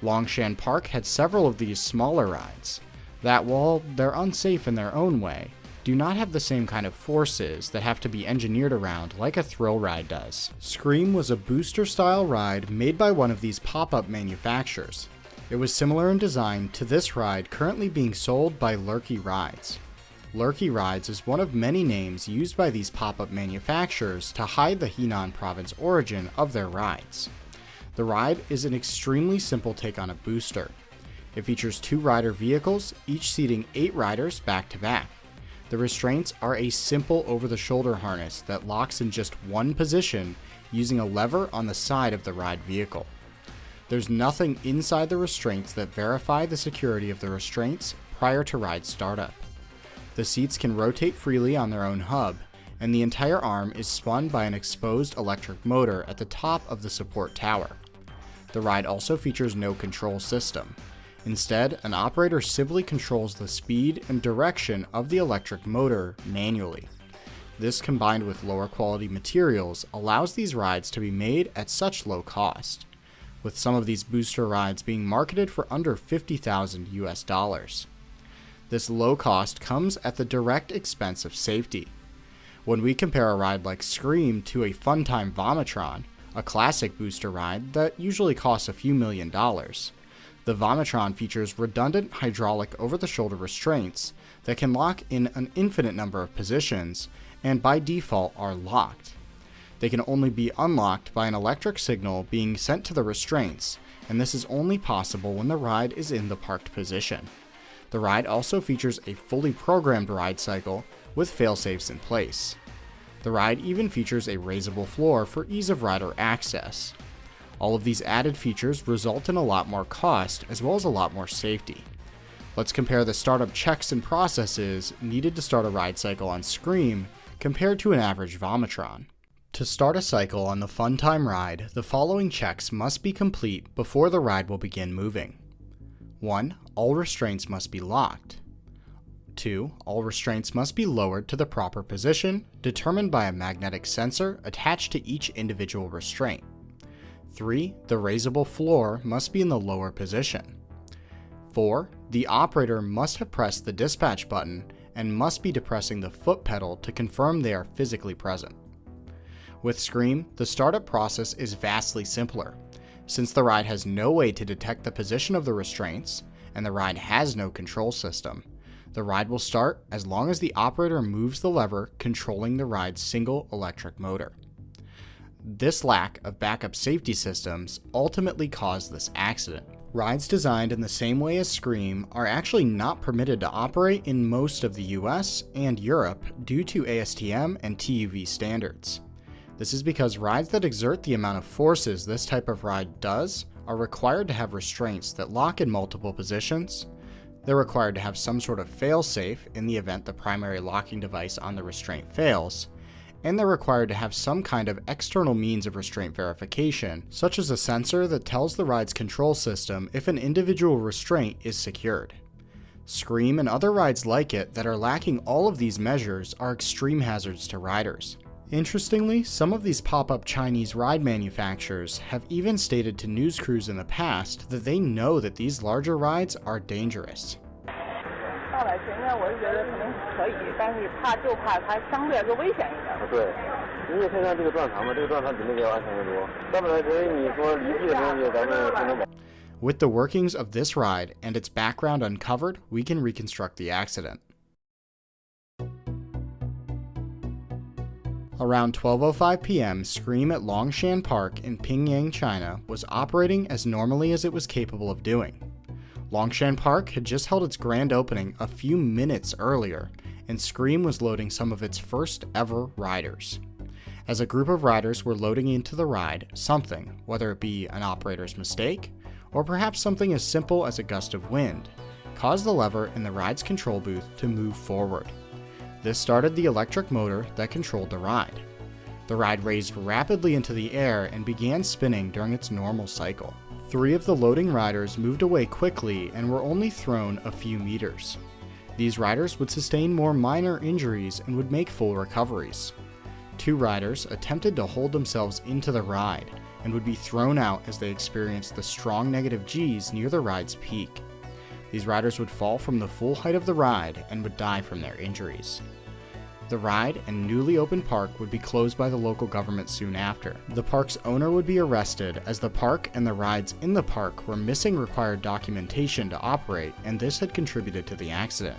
Longshan Park had several of these smaller rides that, while they're unsafe in their own way, do not have the same kind of forces that have to be engineered around like a thrill ride does. Scream was a booster-style ride made by one of these pop-up manufacturers. It was similar in design to this ride currently being sold by Lurky Rides. Lurky Rides is one of many names used by these pop-up manufacturers to hide the Henan province origin of their rides. The ride is an extremely simple take on a booster. It features 2 rider vehicles, each seating 8 riders back to back. The restraints are a simple over-the-shoulder harness that locks in just one position using a lever on the side of the ride vehicle. There's nothing inside the restraints that verify the security of the restraints prior to ride startup. The seats can rotate freely on their own hub, and the entire arm is spun by an exposed electric motor at the top of the support tower. The ride also features no control system. Instead, an operator simply controls the speed and direction of the electric motor manually. This, combined with lower quality materials, allows these rides to be made at such low cost, with some of these booster rides being marketed for under $50,000 US. This low cost comes at the direct expense of safety. When we compare a ride like Scream to a Funtime Vomitron, a classic booster ride that usually costs a few $1,000,000, the Vomitron features redundant hydraulic over-the-shoulder restraints that can lock in an infinite number of positions and by default are locked. They can only be unlocked by an electric signal being sent to the restraints, and this is only possible when the ride is in the parked position. The ride also features a fully programmed ride cycle with fail-safes in place. The ride even features a raisable floor for ease of rider access. All of these added features result in a lot more cost as well as a lot more safety. Let's compare the startup checks and processes needed to start a ride cycle on Scream compared to an average Vomitron. To start a cycle on the Funtime ride, the following checks must be complete before the ride will begin moving. 1. All restraints must be locked. 2. All restraints must be lowered to the proper position, determined by a magnetic sensor attached to each individual restraint. 3. The raisable floor must be in the lower position. 4. The operator must have pressed the dispatch button and must be depressing the foot pedal to confirm they are physically present. With Scream, the startup process is vastly simpler. Since the ride has no way to detect the position of the restraints, and the ride has no control system, the ride will start as long as the operator moves the lever controlling the ride's single electric motor. This lack of backup safety systems ultimately caused this accident. Rides designed in the same way as Scream are actually not permitted to operate in most of the US and Europe due to ASTM and TÜV standards. This is because rides that exert the amount of forces this type of ride does are required to have restraints that lock in multiple positions. They're required to have some sort of fail-safe in the event the primary locking device on the restraint fails, and they're required to have some kind of external means of restraint verification, such as a sensor that tells the ride's control system if an individual restraint is secured. Scream and other rides like it that are lacking all of these measures are extreme hazards to riders. Interestingly, some of these pop-up Chinese ride manufacturers have even stated to news crews in the past that they know that these larger rides are dangerous. With the workings of this ride and its background uncovered, we can reconstruct the accident. Around 12:05 p.m., Scream at Longshan Park in Pingyang, China was operating as normally as it was capable of doing. Longshan Park had just held its grand opening a few minutes earlier, and Scream was loading some of its first ever riders. As a group of riders were loading into the ride, something, whether it be an operator's mistake, or perhaps something as simple as a gust of wind, caused the lever in the ride's control booth to move forward. This started the electric motor that controlled the ride. The ride raised rapidly into the air and began spinning during its normal cycle. 3 of the loading riders moved away quickly and were only thrown a few meters. These riders would sustain more minor injuries and would make full recoveries. 2 riders attempted to hold themselves into the ride and would be thrown out as they experienced the strong negative G's near the ride's peak. These riders would fall from the full height of the ride and would die from their injuries. The ride and newly opened park would be closed by the local government soon after. The park's owner would be arrested as the park and the rides in the park were missing required documentation to operate, and this had contributed to the accident.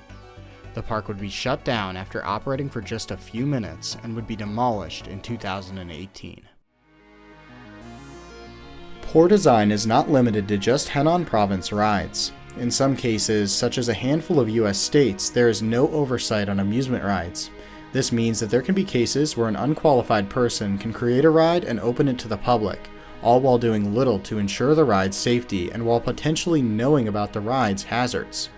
The park would be shut down after operating for just a few minutes and would be demolished in 2018. Poor design is not limited to just Henan Province rides. In some cases, such as a handful of US states, there is no oversight on amusement rides. This means that there can be cases where an unqualified person can create a ride and open it to the public, all while doing little to ensure the ride's safety and while potentially knowing about the ride's hazards.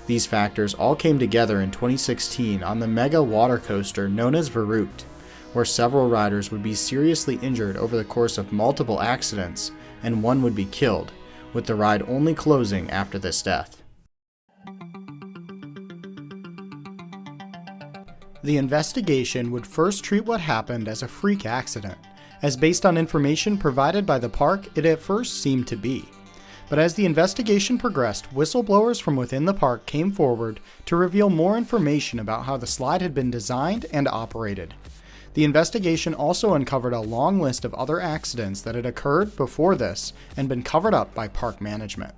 These factors all came together in 2016 on the mega water coaster known as Verruckt, where several riders would be seriously injured over the course of multiple accidents, and one would be killed, with the ride only closing after this death. The investigation would first treat what happened as a freak accident, as based on information provided by the park it at first seemed to be. But as the investigation progressed, whistleblowers from within the park came forward to reveal more information about how the slide had been designed and operated. The investigation also uncovered a long list of other accidents that had occurred before this and been covered up by park management.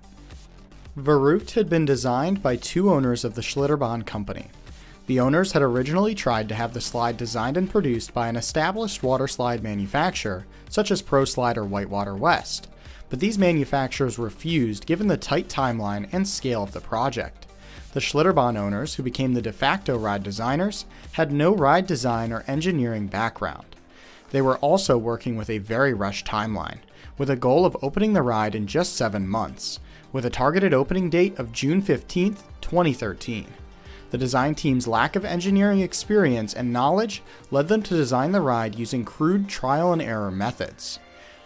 Verruckt had been designed by 2 owners of the Schlitterbahn company. The owners had originally tried to have the slide designed and produced by an established water slide manufacturer, such as ProSlide or Whitewater West, but these manufacturers refused given the tight timeline and scale of the project. The Schlitterbahn owners, who became the de facto ride designers, had no ride design or engineering background. They were also working with a very rushed timeline, with a goal of opening the ride in just 7 months, with a targeted opening date of June 15, 2013. The design team's lack of engineering experience and knowledge led them to design the ride using crude trial and error methods,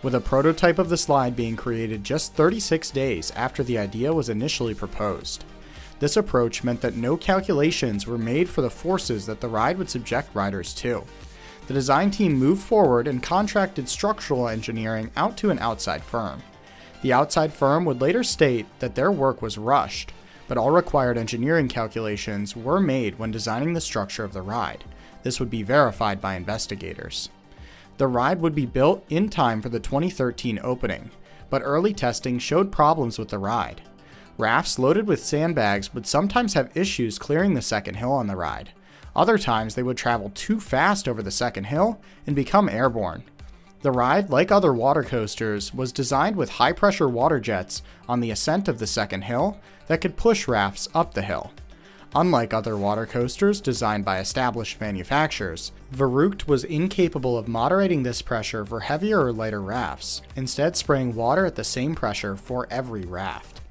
with a prototype of the slide being created just 36 days after the idea was initially proposed. This approach meant that no calculations were made for the forces that the ride would subject riders to. The design team moved forward and contracted structural engineering out to an outside firm. The outside firm would later state that their work was rushed, but all required engineering calculations were made when designing the structure of the ride. This would be verified by investigators. The ride would be built in time for the 2013 opening, but early testing showed problems with the ride. Rafts loaded with sandbags would sometimes have issues clearing the second hill on the ride. Other times they would travel too fast over the second hill and become airborne. The ride, like other water coasters, was designed with high-pressure water jets on the ascent of the second hill that could push rafts up the hill. Unlike other water coasters designed by established manufacturers, Verruckt was incapable of moderating this pressure for heavier or lighter rafts, instead spraying water at the same pressure for every raft.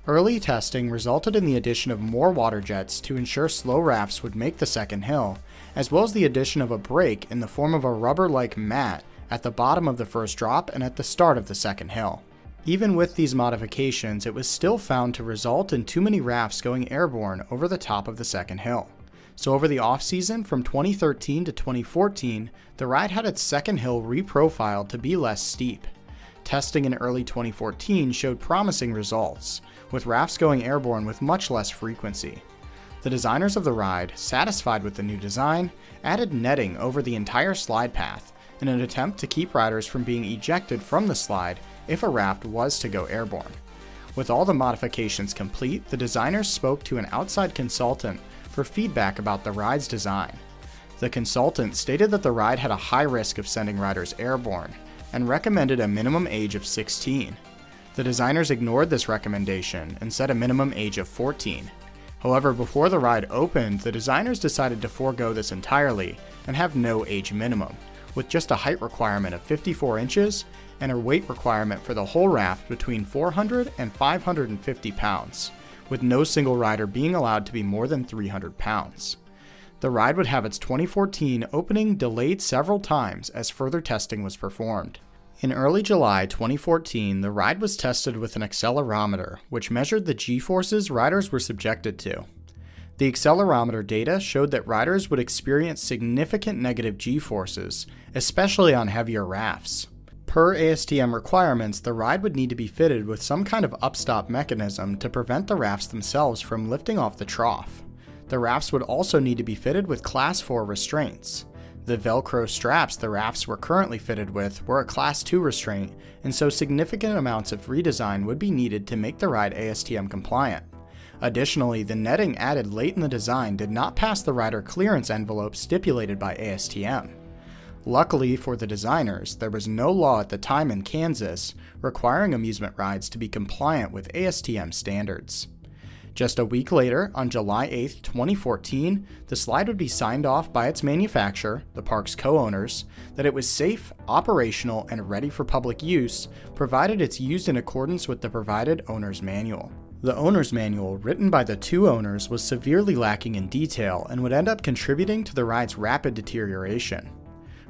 Early testing resulted in the addition of more water jets to ensure slow rafts would make the second hill, as well as the addition of a brake in the form of a rubber-like mat at the bottom of the first drop and at the start of the second hill. Even with these modifications, it was still found to result in too many rafts going airborne over the top of the second hill. So over the off-season from 2013 to 2014, the ride had its second hill reprofiled to be less steep. Testing in early 2014 showed promising results, with rafts going airborne with much less frequency. The designers of the ride, satisfied with the new design, added netting over the entire slide path in an attempt to keep riders from being ejected from the slide if a raft was to go airborne. With all the modifications complete, the designers spoke to an outside consultant for feedback about the ride's design. The consultant stated that the ride had a high risk of sending riders airborne and recommended a minimum age of 16. The designers ignored this recommendation and set a minimum age of 14. However, before the ride opened, the designers decided to forego this entirely and have no age minimum, with just a height requirement of 54 inches and a weight requirement for the whole raft between 400 and 550 pounds, with no single rider being allowed to be more than 300 pounds. The ride would have its 2014 opening delayed several times as further testing was performed. In early July 2014, the ride was tested with an accelerometer, which measured the G-forces riders were subjected to. The accelerometer data showed that riders would experience significant negative G-forces, especially on heavier rafts. Per ASTM requirements, the ride would need to be fitted with some kind of upstop mechanism to prevent the rafts themselves from lifting off the trough. The rafts would also need to be fitted with Class 4 restraints. The Velcro straps the rafts were currently fitted with were a Class 2 restraint, and so significant amounts of redesign would be needed to make the ride ASTM compliant. Additionally, the netting added late in the design did not pass the rider clearance envelope stipulated by ASTM. Luckily for the designers, there was no law at the time in Kansas requiring amusement rides to be compliant with ASTM standards. Just a week later, on July 8, 2014, the slide would be signed off by its manufacturer, the park's co-owners, that it was safe, operational, and ready for public use, provided it's used in accordance with the provided owner's manual. The owner's manual, written by the two owners, was severely lacking in detail and would end up contributing to the ride's rapid deterioration.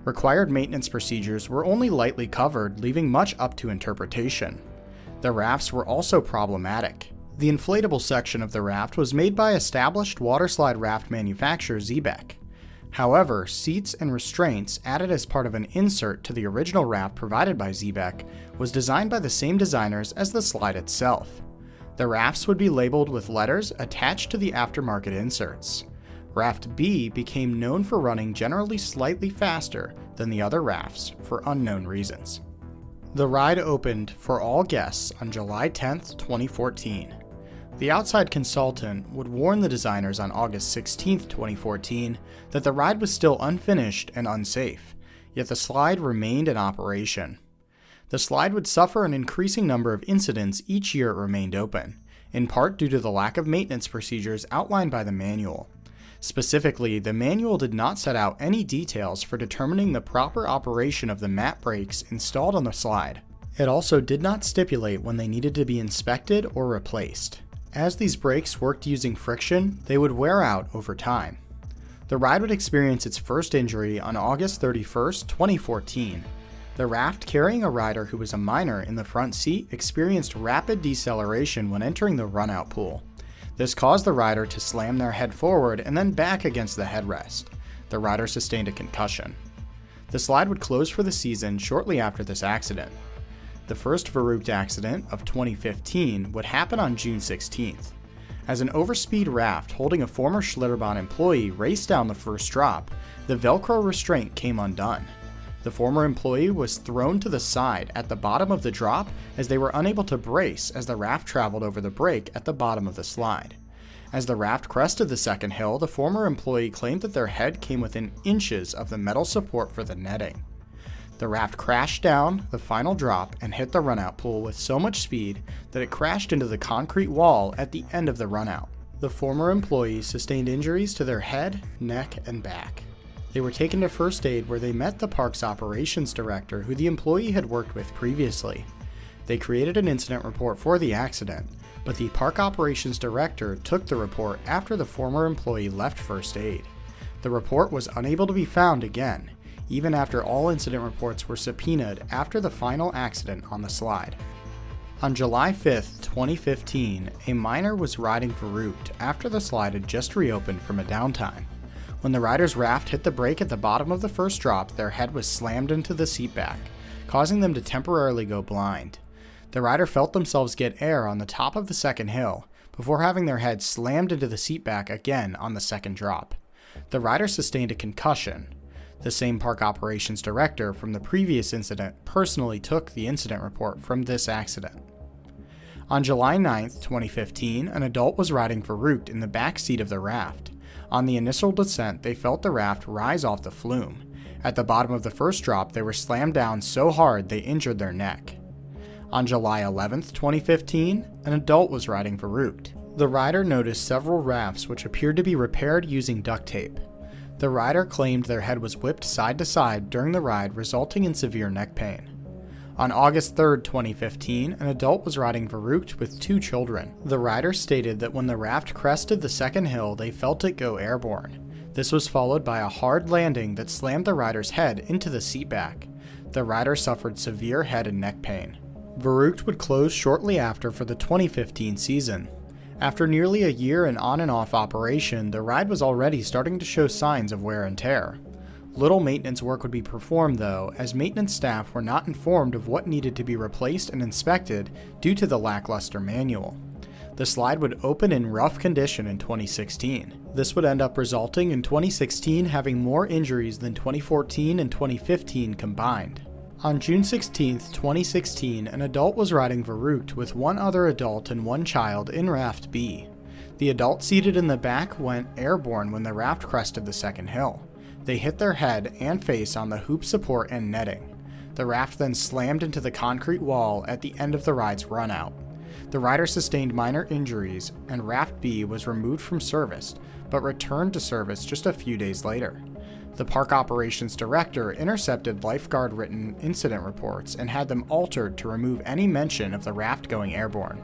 Required maintenance procedures were only lightly covered, leaving much up to interpretation. The rafts were also problematic. The inflatable section of the raft was made by established waterslide raft manufacturer Xebec. However, seats and restraints added as part of an insert to the original raft provided by Xebec was designed by the same designers as the slide itself. The rafts would be labeled with letters attached to the aftermarket inserts. Raft B became known for running generally slightly faster than the other rafts for unknown reasons. The ride opened for all guests on July 10, 2014. The outside consultant would warn the designers on August 16, 2014, that the ride was still unfinished and unsafe, yet the slide remained in operation. The slide would suffer an increasing number of incidents each year it remained open, in part due to the lack of maintenance procedures outlined by the manual. Specifically, the manual did not set out any details for determining the proper operation of the mat brakes installed on the slide. It also did not stipulate when they needed to be inspected or replaced. As these brakes worked using friction, they would wear out over time. The ride would experience its first injury on August 31, 2014. The raft carrying a rider who was a minor in the front seat experienced rapid deceleration when entering the runout pool. This caused the rider to slam their head forward and then back against the headrest. The rider sustained a concussion. The slide would close for the season shortly after this accident. The first Verruckt accident of 2015 would happen on June 16th. As an overspeed raft holding a former Schlitterbahn employee raced down the first drop, the Velcro restraint came undone. The former employee was thrown to the side at the bottom of the drop as they were unable to brace as the raft traveled over the break at the bottom of the slide. As the raft crested the second hill, the former employee claimed that their head came within inches of the metal support for the netting. The raft crashed down the final drop and hit the runout pool with so much speed that it crashed into the concrete wall at the end of the runout. The former employees sustained injuries to their head, neck, and back. They were taken to first aid where they met the park's operations director who the employee had worked with previously. They created an incident report for the accident, but the park operations director took the report after the former employee left first aid. The report was unable to be found again, even after all incident reports were subpoenaed after the final accident on the slide. On July 5, 2015, a minor was riding Verruckt after the slide had just reopened from a downtime. When the rider's raft hit the brake at the bottom of the first drop, their head was slammed into the seat back, causing them to temporarily go blind. The rider felt themselves get air on the top of the second hill, before having their head slammed into the seat back again on the second drop. The rider sustained a concussion. The same park operations director from the previous incident personally took the incident report from this accident. On July 9, 2015, an adult was riding Verruckt in the back seat of the raft. On the initial descent, they felt the raft rise off the flume. At the bottom of the first drop, they were slammed down so hard they injured their neck. On July 11, 2015, an adult was riding Verruckt. The rider noticed several rafts which appeared to be repaired using duct tape. The rider claimed their head was whipped side to side during the ride, resulting in severe neck pain. On August 3, 2015, an adult was riding Verruckt with two children. The rider stated that when the raft crested the second hill, they felt it go airborne. This was followed by a hard landing that slammed the rider's head into the seat back. The rider suffered severe head and neck pain. Verruckt would close shortly after for the 2015 season. After nearly a year in on and off operation, the ride was already starting to show signs of wear and tear. Little maintenance work would be performed though, as maintenance staff were not informed of what needed to be replaced and inspected due to the lackluster manual. The slide would open in rough condition in 2016. This would end up resulting in 2016 having more injuries than 2014 and 2015 combined. On June 16, 2016, an adult was riding Verruckt with one other adult and one child in Raft B. The adult seated in the back went airborne when the raft crested the second hill. They hit their head and face on the hoop support and netting. The raft then slammed into the concrete wall at the end of the ride's runout. The rider sustained minor injuries, and Raft B was removed from service, but returned to service just a few days later. The park operations director intercepted lifeguard-written incident reports and had them altered to remove any mention of the raft going airborne.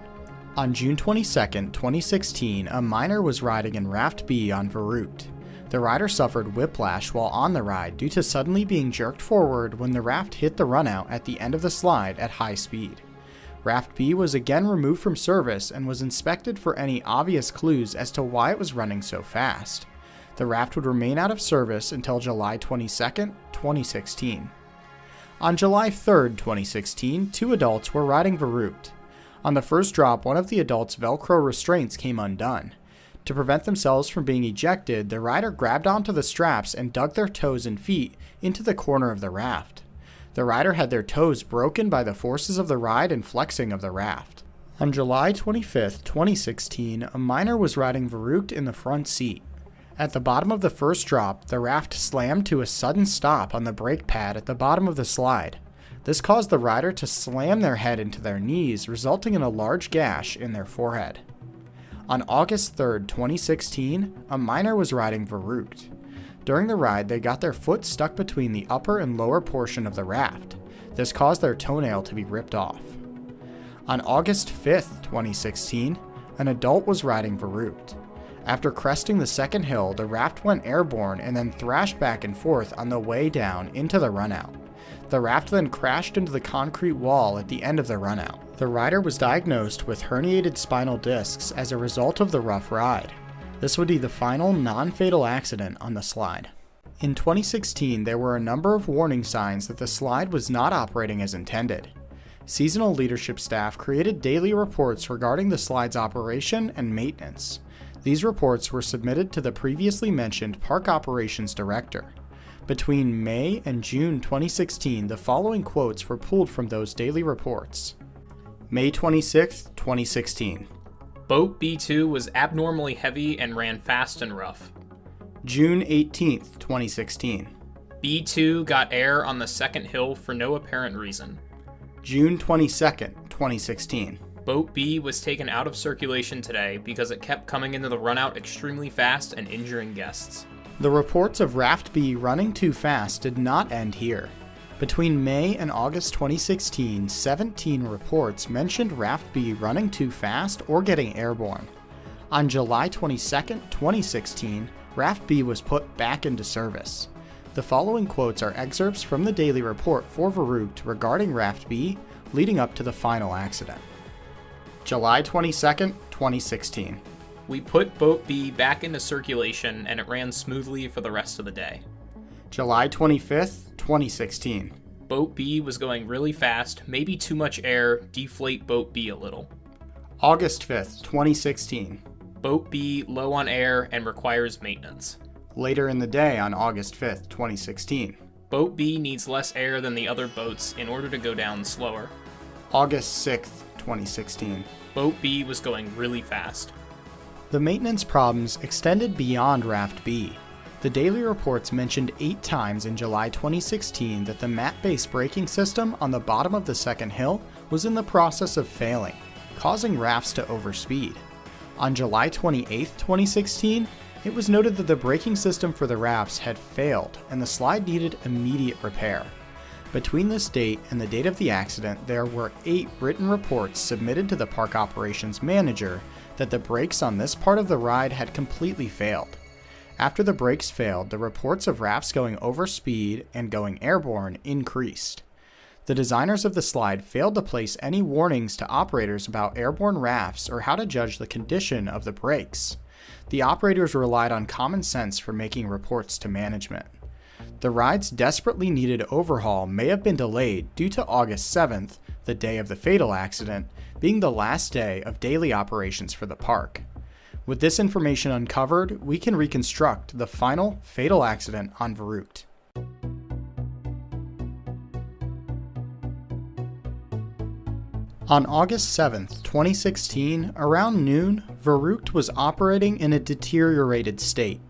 On June 22, 2016, a minor was riding in Raft B on Verruckt. The rider suffered whiplash while on the ride due to suddenly being jerked forward when the raft hit the runout at the end of the slide at high speed. Raft B was again removed from service and was inspected for any obvious clues as to why it was running so fast. The raft would remain out of service until July 22, 2016. On July 3, 2016, two adults were riding Verruckt. On the first drop, one of the adults' Velcro restraints came undone. To prevent themselves from being ejected, the rider grabbed onto the straps and dug their toes and feet into the corner of the raft. The rider had their toes broken by the forces of the ride and flexing of the raft. On July 25, 2016, a minor was riding Verruckt in the front seat. At the bottom of the first drop, the raft slammed to a sudden stop on the brake pad at the bottom of the slide. This caused the rider to slam their head into their knees, resulting in a large gash in their forehead. On August 3, 2016, a minor was riding Verruckt. During the ride, they got their foot stuck between the upper and lower portion of the raft. This caused their toenail to be ripped off. On August 5, 2016, an adult was riding Verruckt. After cresting the second hill, the raft went airborne and then thrashed back and forth on the way down into the runout. The raft then crashed into the concrete wall at the end of the runout. The rider was diagnosed with herniated spinal discs as a result of the rough ride. This would be the final non-fatal accident on the slide. In 2016, there were a number of warning signs that the slide was not operating as intended. Seasonal leadership staff created daily reports regarding the slide's operation and maintenance. These reports were submitted to the previously mentioned park operations director. Between May and June 2016, the following quotes were pulled from those daily reports. May 26, 2016. Boat B2 was abnormally heavy and ran fast and rough. June 18, 2016. B2 got air on the second hill for no apparent reason. June 22, 2016. Boat B was taken out of circulation today because it kept coming into the runout extremely fast and injuring guests. The reports of Raft B running too fast did not end here. Between May and August 2016, 17 reports mentioned Raft B running too fast or getting airborne. On July 22, 2016, Raft B was put back into service. The following quotes are excerpts from the daily report for Verruckt regarding Raft B leading up to the final accident. July 22, 2016. We put Boat B back into circulation and it ran smoothly for the rest of the day. July 25th, 2016. Boat B was going really fast, maybe too much air, deflate Boat B a little. August 5th, 2016. Boat B low on air and requires maintenance. Later in the day on August 5th, 2016. Boat B needs less air than the other boats in order to go down slower. August 6th, 2016. Boat B was going really fast. The maintenance problems extended beyond Raft B. The daily reports mentioned 8 times in July 2016 that the mat-based braking system on the bottom of the second hill was in the process of failing, causing rafts to overspeed. On July 28, 2016, it was noted that the braking system for the rafts had failed and the slide needed immediate repair. Between this date and the date of the accident, there were 8 written reports submitted to the park operations manager that the brakes on this part of the ride had completely failed. After the brakes failed, the reports of rafts going over speed and going airborne increased. The designers of the slide failed to place any warnings to operators about airborne rafts or how to judge the condition of the brakes. The operators relied on common sense for making reports to management. The ride's desperately needed overhaul may have been delayed due to August 7th, the day of the fatal accident, being the last day of daily operations for the park. With this information uncovered, we can reconstruct the final fatal accident on Verruckt. On August 7, 2016, around noon, Verruckt was operating in a deteriorated state.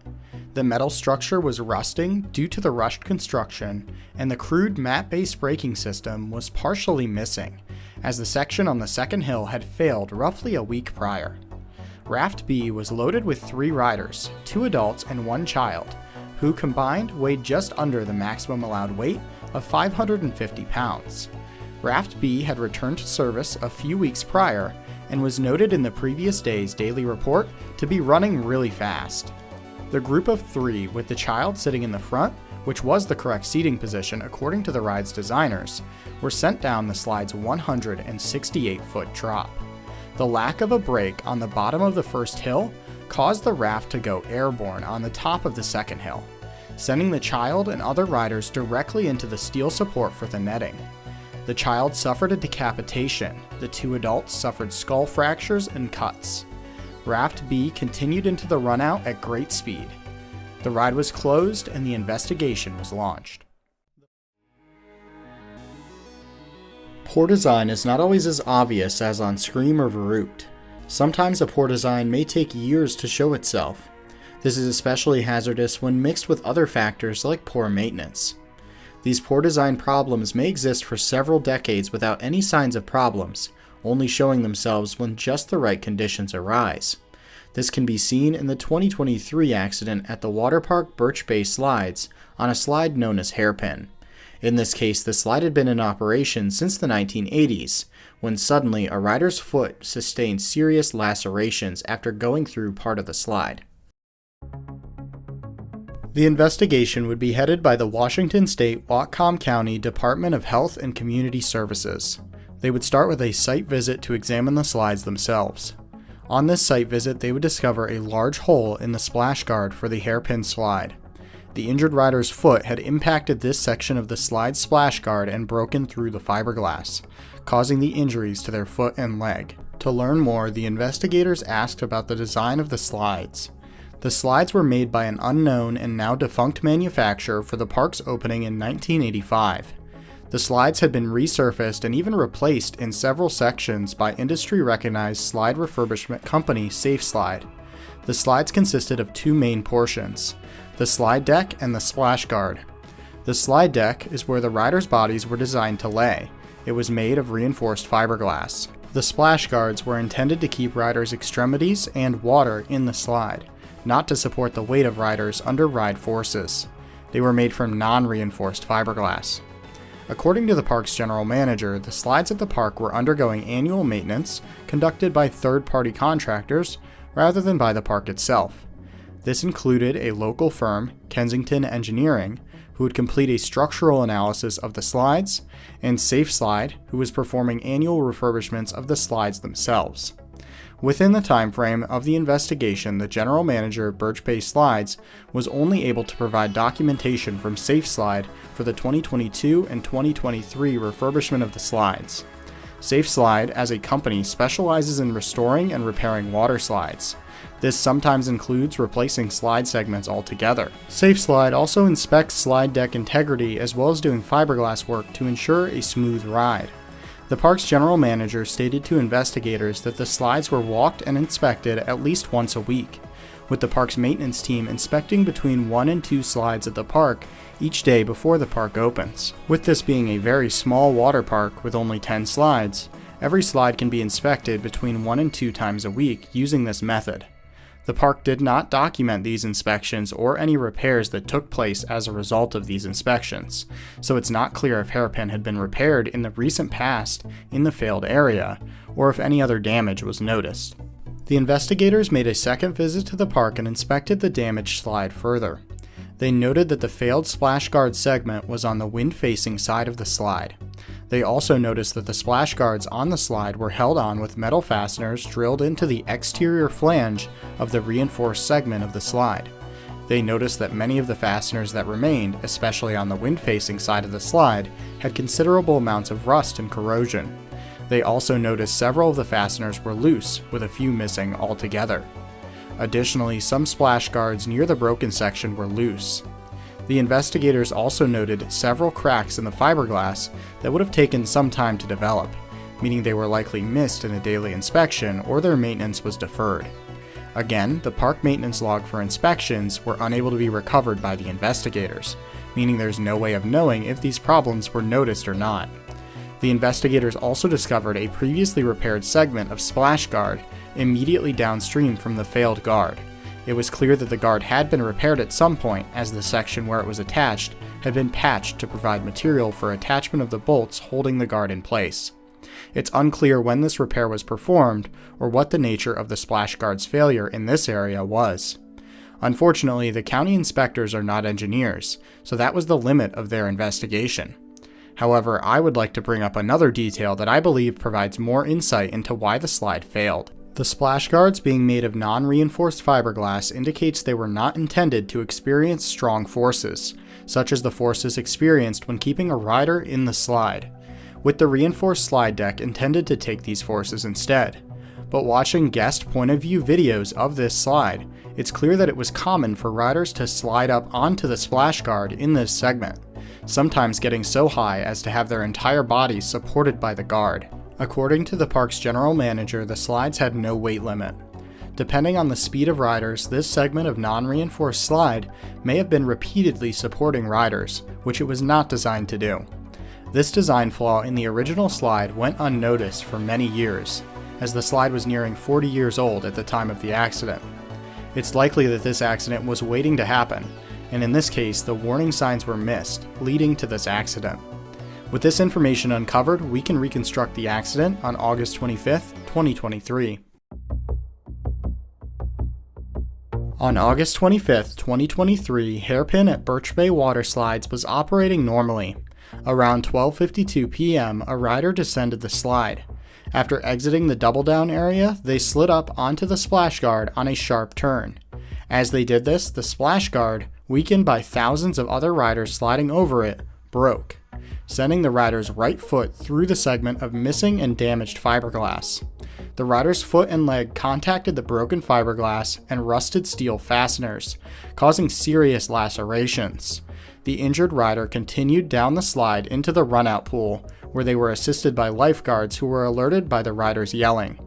The metal structure was rusting due to the rushed construction, and the crude mat-based braking system was partially missing, as the section on the second hill had failed roughly a week prior. Raft B was loaded with 3 riders, 2 adults and 1 child, who combined weighed just under the maximum allowed weight of 550 pounds. Raft B had returned to service a few weeks prior and was noted in the previous day's daily report to be running really fast. The group of 3, with the child sitting in the front, which was the correct seating position according to the ride's designers, were sent down the slide's 168-foot drop. The lack of a brake on the bottom of the first hill caused the raft to go airborne on the top of the second hill, sending the child and other riders directly into the steel support for the netting. The child suffered a decapitation. The 2 adults suffered skull fractures and cuts. Raft B continued into the runout at great speed. The ride was closed and the investigation was launched. Poor design is not always as obvious as on Scream or Verruckt. Sometimes a poor design may take years to show itself. This is especially hazardous when mixed with other factors like poor maintenance. These poor design problems may exist for several decades without any signs of problems, only showing themselves when just the right conditions arise. This can be seen in the 2023 accident at the water park Birch Bay slides on a slide known as Hairpin. In this case, the slide had been in operation since the 1980s, when suddenly a rider's foot sustained serious lacerations after going through part of the slide. The investigation would be headed by the Washington State Whatcom County Department of Health and Community Services. They would start with a site visit to examine the slides themselves. On this site visit, they would discover a large hole in the splash guard for the hairpin slide. The injured rider's foot had impacted this section of the slide splash guard and broken through the fiberglass, causing the injuries to their foot and leg. To learn more, the investigators asked about the design of the slides. The slides were made by an unknown and now defunct manufacturer for the park's opening in 1985. The slides had been resurfaced and even replaced in several sections by industry-recognized slide refurbishment company Safe Slide. The slides consisted of 2 main portions, the slide deck and the splash guard. The slide deck is where the riders' bodies were designed to lay. It was made of reinforced fiberglass. The splash guards were intended to keep riders' extremities and water in the slide, not to support the weight of riders under ride forces. They were made from non-reinforced fiberglass. According to the park's general manager, the slides at the park were undergoing annual maintenance conducted by third-party contractors rather than by the park itself. This included a local firm, Kensington Engineering, who would complete a structural analysis of the slides, and Safe Slide, who was performing annual refurbishments of the slides themselves. Within the time frame of the investigation, the general manager of Birch Bay Slides was only able to provide documentation from Safe Slide for the 2022 and 2023 refurbishment of the slides. Safe Slide, as a company, specializes in restoring and repairing water slides. This sometimes includes replacing slide segments altogether. Safe Slide also inspects slide deck integrity as well as doing fiberglass work to ensure a smooth ride. The park's general manager stated to investigators that the slides were walked and inspected at least once a week, with the park's maintenance team inspecting between 1 and 2 slides at the park each day before the park opens. With this being a very small water park with only 10 slides, every slide can be inspected between 1 and 2 times a week using this method. The park did not document these inspections or any repairs that took place as a result of these inspections, so it's not clear if hairpin had been repaired in the recent past in the failed area, or if any other damage was noticed. The investigators made a second visit to the park and inspected the damaged slide further. They noted that the failed splash guard segment was on the wind-facing side of the slide. They also noticed that the splash guards on the slide were held on with metal fasteners drilled into the exterior flange of the reinforced segment of the slide. They noticed that many of the fasteners that remained, especially on the wind-facing side of the slide, had considerable amounts of rust and corrosion. They also noticed several of the fasteners were loose, with a few missing altogether. Additionally, some splash guards near the broken section were loose. The investigators also noted several cracks in the fiberglass that would have taken some time to develop, meaning they were likely missed in a daily inspection or their maintenance was deferred. Again, the park maintenance log for inspections were unable to be recovered by the investigators, meaning there's no way of knowing if these problems were noticed or not. The investigators also discovered a previously repaired segment of splash guard immediately downstream from the failed guard. It was clear that the guard had been repaired at some point, as the section where it was attached had been patched to provide material for attachment of the bolts holding the guard in place. It's unclear when this repair was performed or what the nature of the splash guard's failure in this area was. Unfortunately, the county inspectors are not engineers, so that was the limit of their investigation. However, I would like to bring up another detail that I believe provides more insight into why the slide failed. The splash guards being made of non-reinforced fiberglass indicates they were not intended to experience strong forces, such as the forces experienced when keeping a rider in the slide, with the reinforced slide deck intended to take these forces instead. But watching guest point-of-view videos of this slide, it's clear that it was common for riders to slide up onto the splash guard in this segment, sometimes getting so high as to have their entire bodies supported by the guard. According to the park's general manager, the slides had no weight limit. Depending on the speed of riders, this segment of non-reinforced slide may have been repeatedly supporting riders, which it was not designed to do. This design flaw in the original slide went unnoticed for many years, as the slide was nearing 40 years old at the time of the accident. It's likely that this accident was waiting to happen, and in this case, the warning signs were missed, leading to this accident. With this information uncovered, we can reconstruct the accident on August 25th, 2023. On August 25th, 2023, Hairpin at Birch Bay Water Slides was operating normally. Around 12:52 p.m., a rider descended the slide. After exiting the double down area, they slid up onto the splash guard on a sharp turn. As they did this, the splash guard, weakened by thousands of other riders sliding over it, broke, sending the rider's right foot through the segment of missing and damaged fiberglass. The rider's foot and leg contacted the broken fiberglass and rusted steel fasteners, causing serious lacerations. The injured rider continued down the slide into the runout pool, where they were assisted by lifeguards who were alerted by the rider's yelling.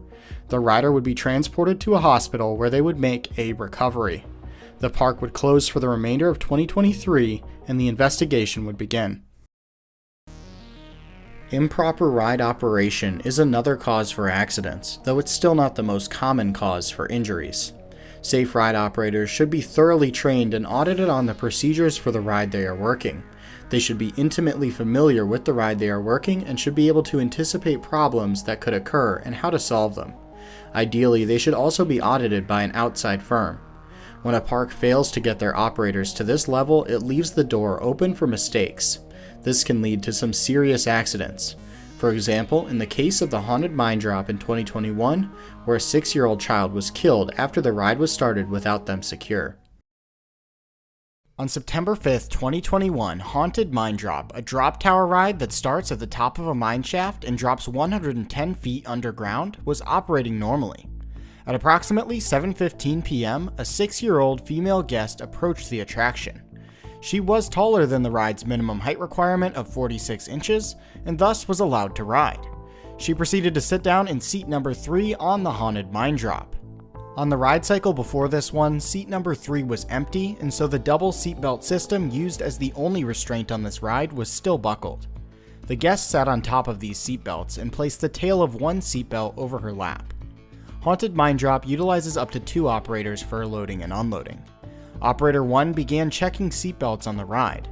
The rider would be transported to a hospital where they would make a recovery. The park would close for the remainder of 2023, and the investigation would begin. Improper ride operation is another cause for accidents, though it's still not the most common cause for injuries. Safe ride operators should be thoroughly trained and audited on the procedures for the ride they are working. They should be intimately familiar with the ride they are working and should be able to anticipate problems that could occur and how to solve them. Ideally, they should also be audited by an outside firm. When a park fails to get their operators to this level, it leaves the door open for mistakes. This can lead to some serious accidents. For example, in the case of the haunted mine drop in 2021, where a 6-year-old child was killed after the ride was started without them secure. On September 5th, 2021, Haunted Mine Drop, a drop tower ride that starts at the top of a mine shaft and drops 110 feet underground, was operating normally. At approximately 7:15 p.m., a 6-year-old female guest approached the attraction. She was taller than the ride's minimum height requirement of 46 inches, and thus was allowed to ride. She proceeded to sit down in seat number 3 on the Haunted Mine Drop. On the ride cycle before this one, seat number 3 was empty, and so the double seatbelt system used as the only restraint on this ride was still buckled. The guest sat on top of these seatbelts and placed the tail of one seatbelt over her lap. Haunted Mine Drop utilizes up to 2 operators for loading and unloading. Operator 1 began checking seatbelts on the ride.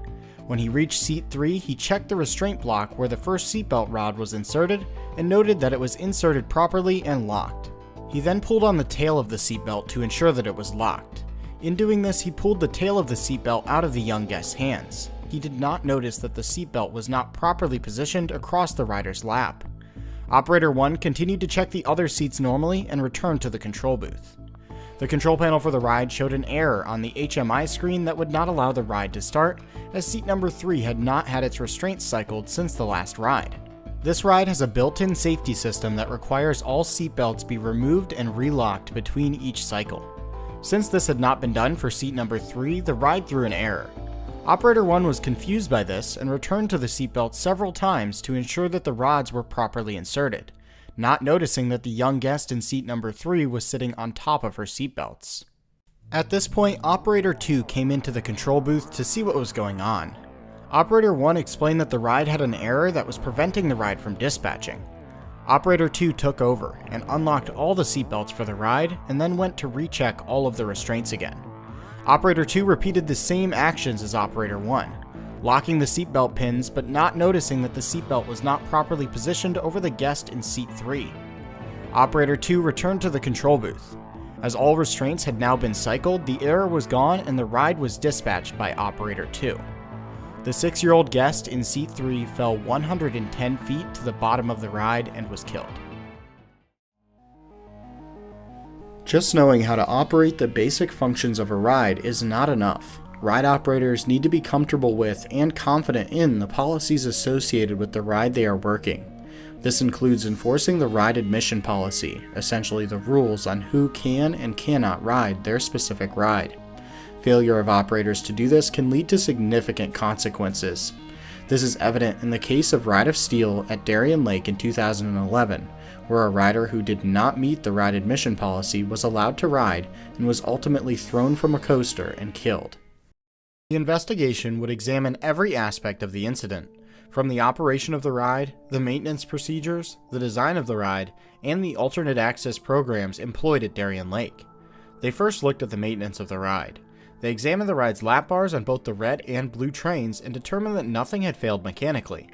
When he reached seat 3, he checked the restraint block where the first seatbelt rod was inserted and noted that it was inserted properly and locked. He then pulled on the tail of the seatbelt to ensure that it was locked. In doing this, he pulled the tail of the seatbelt out of the young guest's hands. He he did not notice that the seatbelt was not properly positioned across the rider's lap. Operator 1 continued to check the other seats normally and returned to the control booth. The control panel for the ride showed an error on the HMI screen that would not allow the ride to start, as seat number 3 had not had its restraints cycled since the last ride. This ride has a built-in safety system that requires all seatbelts be removed and relocked between each cycle. Since this had not been done for seat number 3, the ride threw an error. Operator 1 was confused by this and returned to the seatbelt several times to ensure that the rods were properly inserted, not noticing that the young guest in seat number 3 was sitting on top of her seatbelts. At this point, Operator 2 came into the control booth to see what was going on. Operator 1 explained that the ride had an error that was preventing the ride from dispatching. Operator 2 took over and unlocked all the seatbelts for the ride and then went to recheck all of the restraints again. Operator 2 repeated the same actions as Operator 1, locking the seatbelt pins but not noticing that the seatbelt was not properly positioned over the guest in seat 3. Operator 2 returned to the control booth. As all restraints had now been cycled, the error was gone and the ride was dispatched by Operator 2. The 6-year-old guest in seat 3 fell 110 feet to the bottom of the ride and was killed. Just knowing how to operate the basic functions of a ride is not enough. Ride operators need to be comfortable with and confident in the policies associated with the ride they are working. This includes enforcing the ride admission policy, essentially the rules on who can and cannot ride their specific ride. Failure of operators to do this can lead to significant consequences. This is evident in the case of Ride of Steel at Darien Lake in 2011, where a rider who did not meet the ride admission policy was allowed to ride and was ultimately thrown from a coaster and killed. The investigation would examine every aspect of the incident, from the operation of the ride, the maintenance procedures, the design of the ride, and the alternate access programs employed at Darien Lake. They first looked at the maintenance of the ride. They examined the ride's lap bars on both the red and blue trains and determined that nothing had failed mechanically.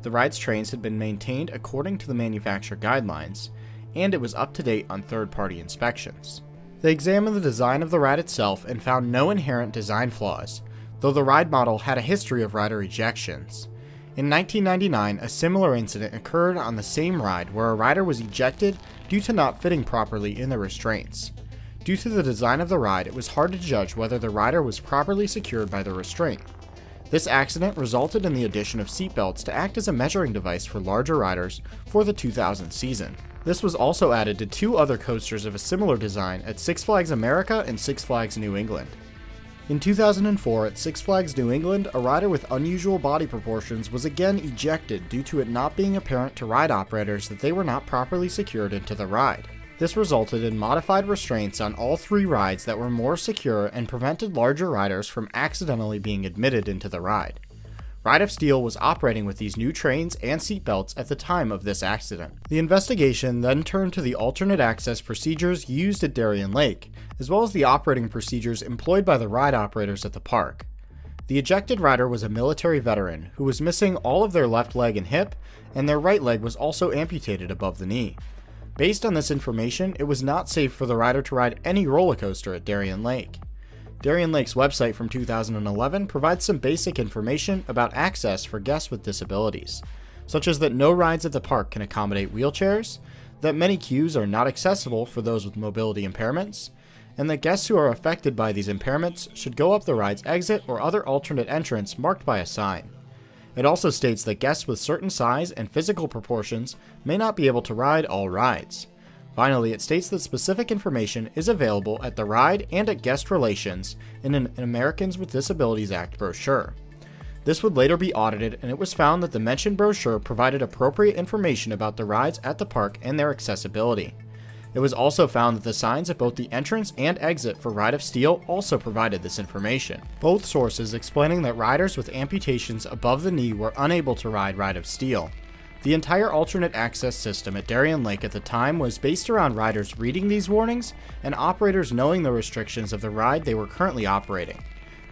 The ride's trains had been maintained according to the manufacturer guidelines, and it was up to date on third-party inspections. They examined the design of the ride itself and found no inherent design flaws, though the ride model had a history of rider ejections. In 1999, a similar incident occurred on the same ride where a rider was ejected due to not fitting properly in the restraints. Due to the design of the ride, it was hard to judge whether the rider was properly secured by the restraint. This accident resulted in the addition of seatbelts to act as a measuring device for larger riders for the 2000 season. This was also added to 2 other coasters of a similar design at Six Flags America and Six Flags New England. In 2004, at Six Flags New England, a rider with unusual body proportions was again ejected due to it not being apparent to ride operators that they were not properly secured into the ride. This resulted in modified restraints on all 3 rides that were more secure and prevented larger riders from accidentally being admitted into the ride. Ride of Steel was operating with these new trains and seatbelts at the time of this accident. The investigation then turned to the alternate access procedures used at Darien Lake, as well as the operating procedures employed by the ride operators at the park. The ejected rider was a military veteran who was missing all of their left leg and hip, and their right leg was also amputated above the knee. Based on this information, it was not safe for the rider to ride any roller coaster at Darien Lake. Darien Lake's website from 2011 provides some basic information about access for guests with disabilities, such as that no rides at the park can accommodate wheelchairs, that many queues are not accessible for those with mobility impairments, and that guests who are affected by these impairments should go up the ride's exit or other alternate entrance marked by a sign. It also states that guests with certain size and physical proportions may not be able to ride all rides. Finally, it states that specific information is available at the ride and at guest relations in an Americans with Disabilities Act brochure. This would later be audited, and it was found that the mentioned brochure provided appropriate information about the rides at the park and their accessibility. It was also found that the signs at both the entrance and exit for Ride of Steel also provided this information, both sources explaining that riders with amputations above the knee were unable to ride Ride of Steel. The entire alternate access system at Darien Lake at the time was based around riders reading these warnings and operators knowing the restrictions of the ride they were currently operating.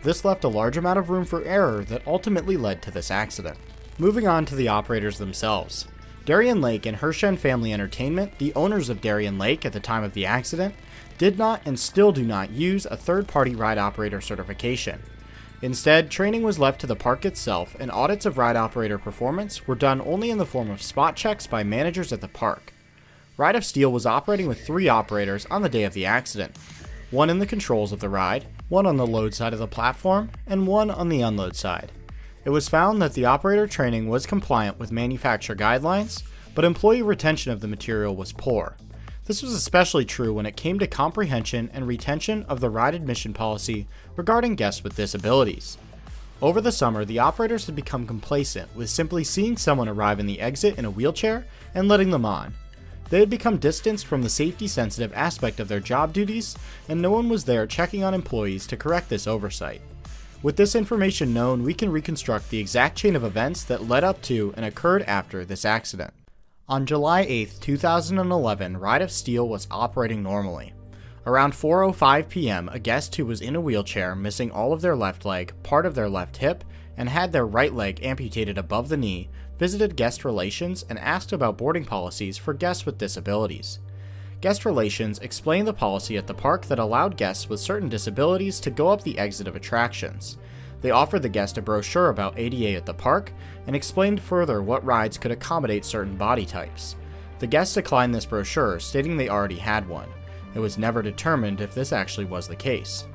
This left a large amount of room for error that ultimately led to this accident. Moving on to the operators themselves. Darien Lake and Hershen Family Entertainment, the owners of Darien Lake at the time of the accident, did not and still do not use a third-party ride operator certification. Instead, training was left to the park itself, and audits of ride operator performance were done only in the form of spot checks by managers at the park. Ride of Steel was operating with 3 operators on the day of the accident. 1 in the controls of the ride, 1 on the load side of the platform, and 1 on the unload side. It was found that the operator training was compliant with manufacturer guidelines, but employee retention of the material was poor. This was especially true when it came to comprehension and retention of the ride admission policy regarding guests with disabilities. Over the summer, the operators had become complacent with simply seeing someone arrive in the exit in a wheelchair and letting them on. They had become distanced from the safety-sensitive aspect of their job duties, and no one was there checking on employees to correct this oversight. With this information known, we can reconstruct the exact chain of events that led up to and occurred after this accident. On July 8, 2011, Ride of Steel was operating normally. Around 4:05 p.m., a guest who was in a wheelchair, missing all of their left leg, part of their left hip, and had their right leg amputated above the knee, visited guest relations and asked about boarding policies for guests with disabilities. Guest relations explained the policy at the park that allowed guests with certain disabilities to go up the exit of attractions. They offered the guest a brochure about ADA at the park and explained further what rides could accommodate certain body types. The guests declined this brochure, stating they already had one. It was never determined if this actually was the case.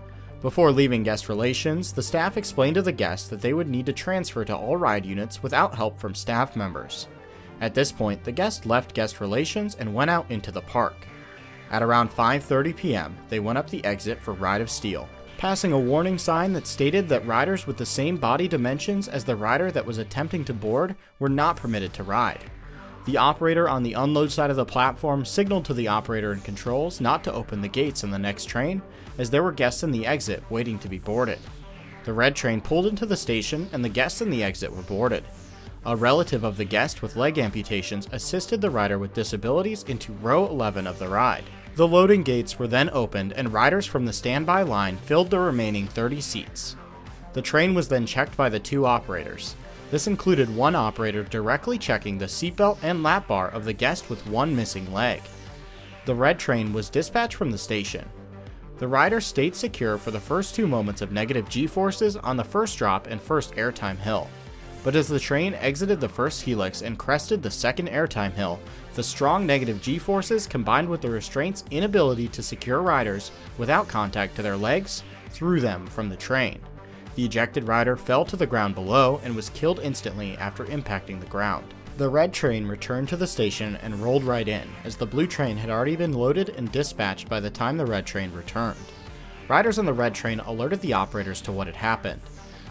Before leaving guest relations, the staff explained to the guests that they would need to transfer to all ride units without help from staff members. At this point, the guest left guest relations and went out into the park. At around 5:30 p.m., they went up the exit for Ride of Steel, passing a warning sign that stated that riders with the same body dimensions as the rider that was attempting to board were not permitted to ride. The operator on the unload side of the platform signaled to the operator in controls not to open the gates in the next train, as there were guests in the exit waiting to be boarded. The red train pulled into the station and the guests in the exit were boarded. A relative of the guest with leg amputations assisted the rider with disabilities into row 11 of the ride. The loading gates were then opened and riders from the standby line filled the remaining 30 seats. The train was then checked by the 2 operators. This included one operator directly checking the seatbelt and lap bar of the guest with one missing leg. The red train was dispatched from the station. The rider stayed secure for the first 2 moments of negative G-forces on the first drop and first airtime hill. But as the train exited the first helix and crested the second airtime hill, the strong negative G-forces combined with the restraint's inability to secure riders without contact to their legs threw them from the train. The ejected rider fell to the ground below and was killed instantly after impacting the ground. The red train returned to the station and rolled right in, as the blue train had already been loaded and dispatched by the time the red train returned. Riders on the red train alerted the operators to what had happened.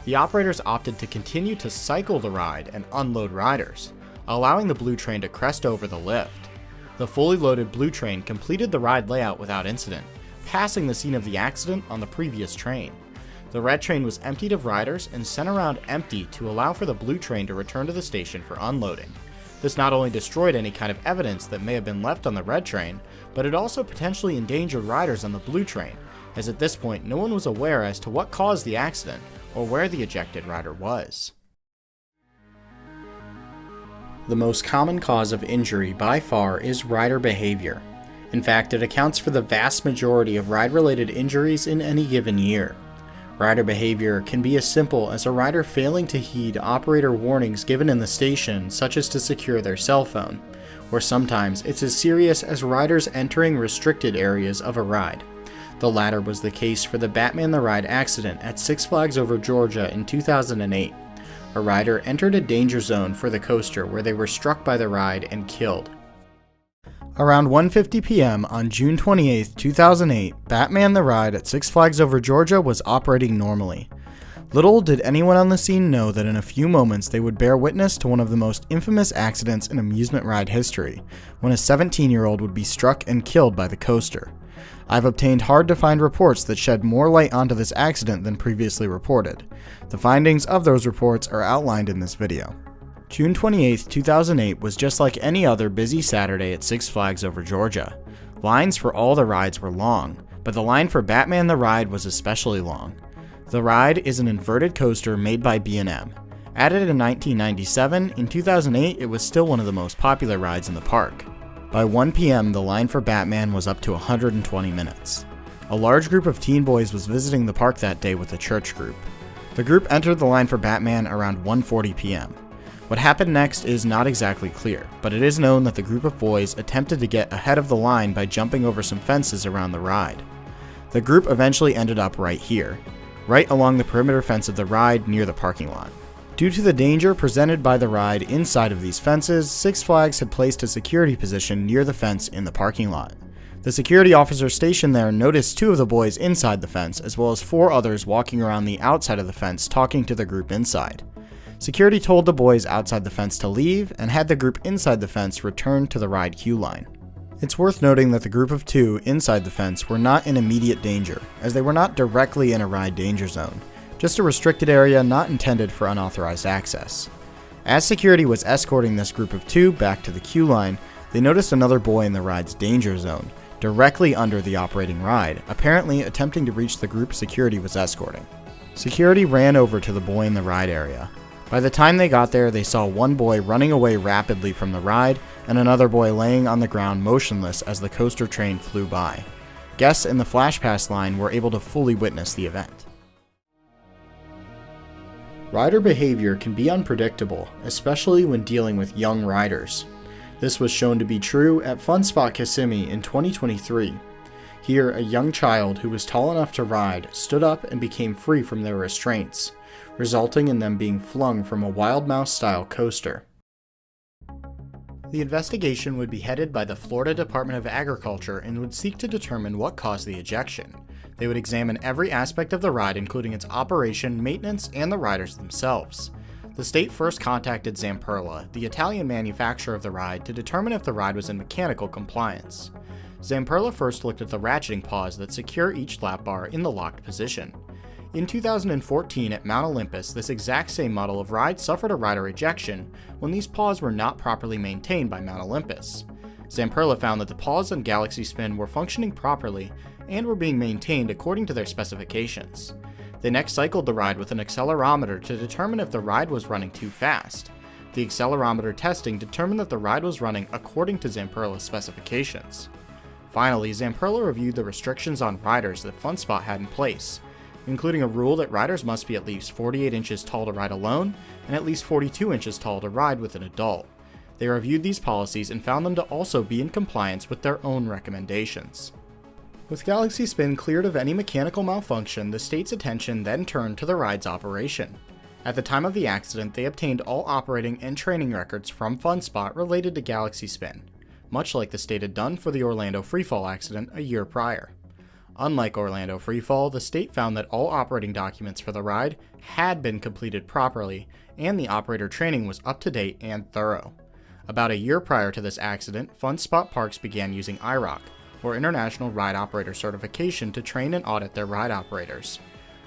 The operators opted to continue to cycle the ride and unload riders, allowing the blue train to crest over the lift. The fully loaded blue train completed the ride layout without incident, passing the scene of the accident on the previous train. The red train was emptied of riders and sent around empty to allow for the blue train to return to the station for unloading. This not only destroyed any kind of evidence that may have been left on the red train, but it also potentially endangered riders on the blue train, as at this point no one was aware as to what caused the accident or where the ejected rider was. The most common cause of injury by far is rider behavior. In fact, it accounts for the vast majority of ride-related injuries in any given year. Rider behavior can be as simple as a rider failing to heed operator warnings given in the station, such as to secure their cell phone, or sometimes it's as serious as riders entering restricted areas of a ride. The latter was the case for the Batman the Ride accident at Six Flags Over Georgia in 2008. A rider entered a danger zone for the coaster where they were struck by the ride and killed. Around 1:50 p.m. on June 28, 2008, Batman the Ride at Six Flags Over Georgia was operating normally. Little did anyone on the scene know that in a few moments they would bear witness to one of the most infamous accidents in amusement ride history, when a 17-year-old would be struck and killed by the coaster. I've obtained hard-to-find reports that shed more light onto this accident than previously reported. The findings of those reports are outlined in this video. June 28, 2008 was just like any other busy Saturday at Six Flags Over Georgia. Lines for all the rides were long, but the line for Batman the Ride was especially long. The ride is an inverted coaster made by B&M. Added in 1997, in 2008 it was still one of the most popular rides in the park. By 1 p.m. the line for Batman was up to 120 minutes. A large group of teen boys was visiting the park that day with a church group. The group entered the line for Batman around 1:40 p.m. What happened next is not exactly clear, but it is known that the group of boys attempted to get ahead of the line by jumping over some fences around the ride. The group eventually ended up right here, right along the perimeter fence of the ride near the parking lot. Due to the danger presented by the ride inside of these fences, Six Flags had placed a security position near the fence in the parking lot. The security officer stationed there noticed 2 of the boys inside the fence, as well as 4 others walking around the outside of the fence talking to the group inside. Security told the boys outside the fence to leave and had the group inside the fence return to the ride queue line. It's worth noting that the group of 2 inside the fence were not in immediate danger, as they were not directly in a ride danger zone, just a restricted area not intended for unauthorized access. As security was escorting this group of 2 back to the queue line, they noticed another boy in the ride's danger zone, directly under the operating ride, apparently attempting to reach the group security was escorting. Security ran over to the boy in the ride area. By the time they got there, they saw one boy running away rapidly from the ride and another boy laying on the ground motionless as the coaster train flew by. Guests in the Flash Pass line were able to fully witness the event. Rider behavior can be unpredictable, especially when dealing with young riders. This was shown to be true at Fun Spot Kissimmee in 2023. Here, a young child who was tall enough to ride stood up and became free from their restraints, resulting in them being flung from a Wild Mouse-style coaster. The investigation would be headed by the Florida Department of Agriculture and would seek to determine what caused the ejection. They would examine every aspect of the ride, including its operation, maintenance, and the riders themselves. The state first contacted Zamperla, the Italian manufacturer of the ride, to determine if the ride was in mechanical compliance. Zamperla first looked at the ratcheting paws that secure each lap bar in the locked position. In 2014 at Mount Olympus, this exact same model of ride suffered a rider ejection when these paws were not properly maintained by Mount Olympus. Zamperla found that the paws on Galaxy Spin were functioning properly and were being maintained according to their specifications. They next cycled the ride with an accelerometer to determine if the ride was running too fast. The accelerometer testing determined that the ride was running according to Zamperla's specifications. Finally, Zamperla reviewed the restrictions on riders that FunSpot had in place, including a rule that riders must be at least 48 inches tall to ride alone and at least 42 inches tall to ride with an adult. They reviewed these policies and found them to also be in compliance with their own recommendations. With Galaxy Spin cleared of any mechanical malfunction, the state's attention then turned to the ride's operation. At the time of the accident, they obtained all operating and training records from FunSpot related to Galaxy Spin, much like the state had done for the Orlando FreeFall accident a year prior. Unlike Orlando FreeFall, the state found that all operating documents for the ride had been completed properly, and the operator training was up to date and thorough. About a year prior to this accident, FunSpot Parks began using IROC, or International Ride Operator Certification, to train and audit their ride operators.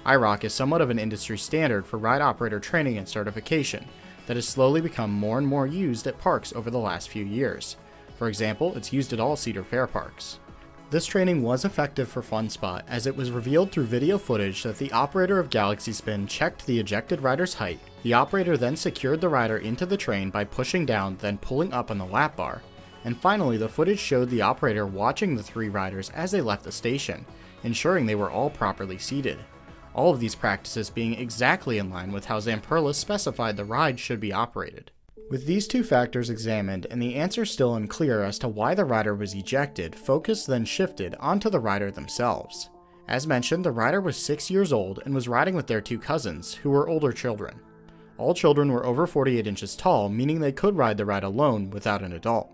IROC is somewhat of an industry standard for ride operator training and certification that has slowly become more and more used at parks over the last few years. For example, it's used at all Cedar Fair parks. This training was effective for FunSpot, as it was revealed through video footage that the operator of Galaxy Spin checked the ejected rider's height. The operator then secured the rider into the train by pushing down, then pulling up on the lap bar. And finally, the footage showed the operator watching the 3 riders as they left the station, ensuring they were all properly seated. All of these practices being exactly in line with how Zamperla specified the ride should be operated. With these 2 factors examined and the answer still unclear as to why the rider was ejected, focus then shifted onto the rider themselves. As mentioned, the rider was 6 years old and was riding with their 2 cousins, who were older children. All children were over 48 inches tall, meaning they could ride the ride alone without an adult.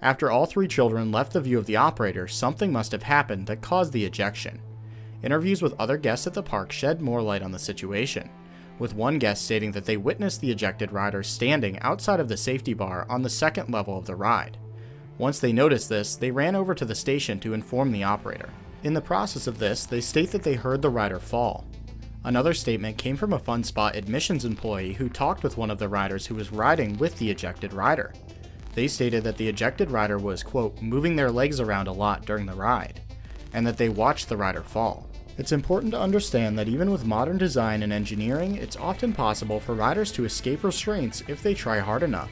After all 3 children left the view of the operator, something must have happened that caused the ejection. Interviews with other guests at the park shed more light on the situation, with one guest stating that they witnessed the ejected rider standing outside of the safety bar on the 2nd level of the ride. Once they noticed this, they ran over to the station to inform the operator. In the process of this, they state that they heard the rider fall. Another statement came from a FunSpot admissions employee who talked with one of the riders who was riding with the ejected rider. They stated that the ejected rider was, quote, moving their legs around a lot during the ride, and that they watched the rider fall. It's important to understand that even with modern design and engineering, it's often possible for riders to escape restraints if they try hard enough.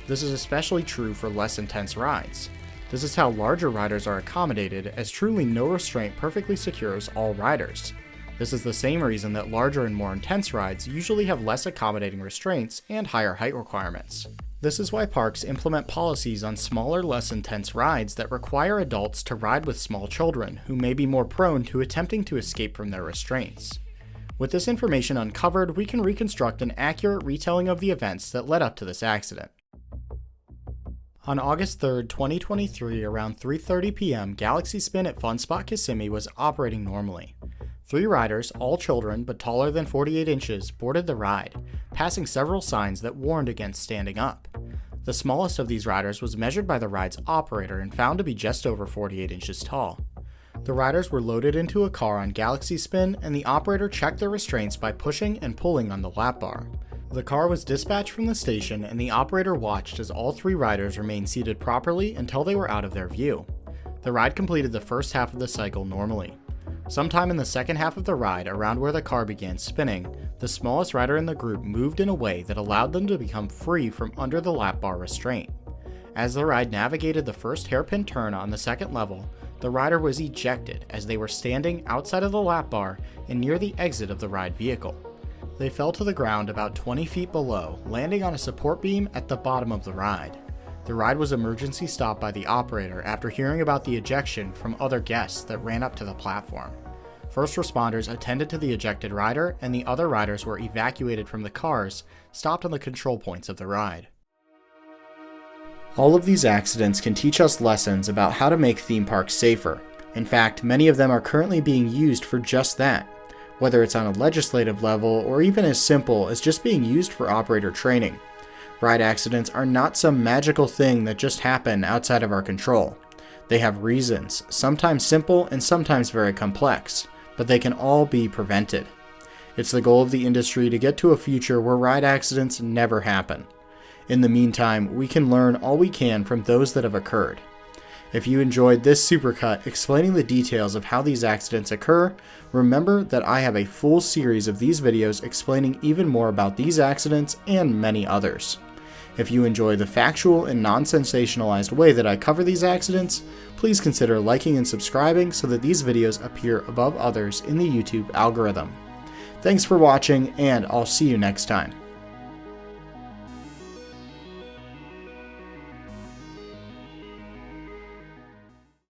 This is especially true for less intense rides. This is how larger riders are accommodated, as truly no restraint perfectly secures all riders. This is the same reason that larger and more intense rides usually have less accommodating restraints and higher height requirements. This is why parks implement policies on smaller, less intense rides that require adults to ride with small children who may be more prone to attempting to escape from their restraints. With this information uncovered, we can reconstruct an accurate retelling of the events that led up to this accident. On August 3, 2023, around 3:30 p.m., Galaxy Spin at Fun Spot Kissimmee was operating normally. 3 riders, all children but taller than 48 inches, boarded the ride, passing several signs that warned against standing up. The smallest of these riders was measured by the ride's operator and found to be just over 48 inches tall. The riders were loaded into a car on Galaxy Spin, and the operator checked their restraints by pushing and pulling on the lap bar. The car was dispatched from the station, and the operator watched as all 3 riders remained seated properly until they were out of their view. The ride completed the first half of the cycle normally. Sometime in the second half of the ride, around where the car began spinning, the smallest rider in the group moved in a way that allowed them to become free from under the lap bar restraint. As the ride navigated the first hairpin turn on the second level, the rider was ejected as they were standing outside of the lap bar and near the exit of the ride vehicle. They fell to the ground about 20 feet below, landing on a support beam at the bottom of the ride. The ride was emergency stopped by the operator after hearing about the ejection from other guests that ran up to the platform. First responders attended to the ejected rider, and the other riders were evacuated from the cars, stopped on the control points of the ride. All of these accidents can teach us lessons about how to make theme parks safer. In fact, many of them are currently being used for just that, whether it's on a legislative level or even as simple as just being used for operator training. Ride accidents are not some magical thing that just happen outside of our control. They have reasons, sometimes simple and sometimes very complex, but they can all be prevented. It's the goal of the industry to get to a future where ride accidents never happen. In the meantime, we can learn all we can from those that have occurred. If you enjoyed this supercut explaining the details of how these accidents occur, remember that I have a full series of these videos explaining even more about these accidents and many others. If you enjoy the factual and non-sensationalized way that I cover these accidents, please consider liking and subscribing so that these videos appear above others in the YouTube algorithm. Thanks for watching, and I'll see you next time.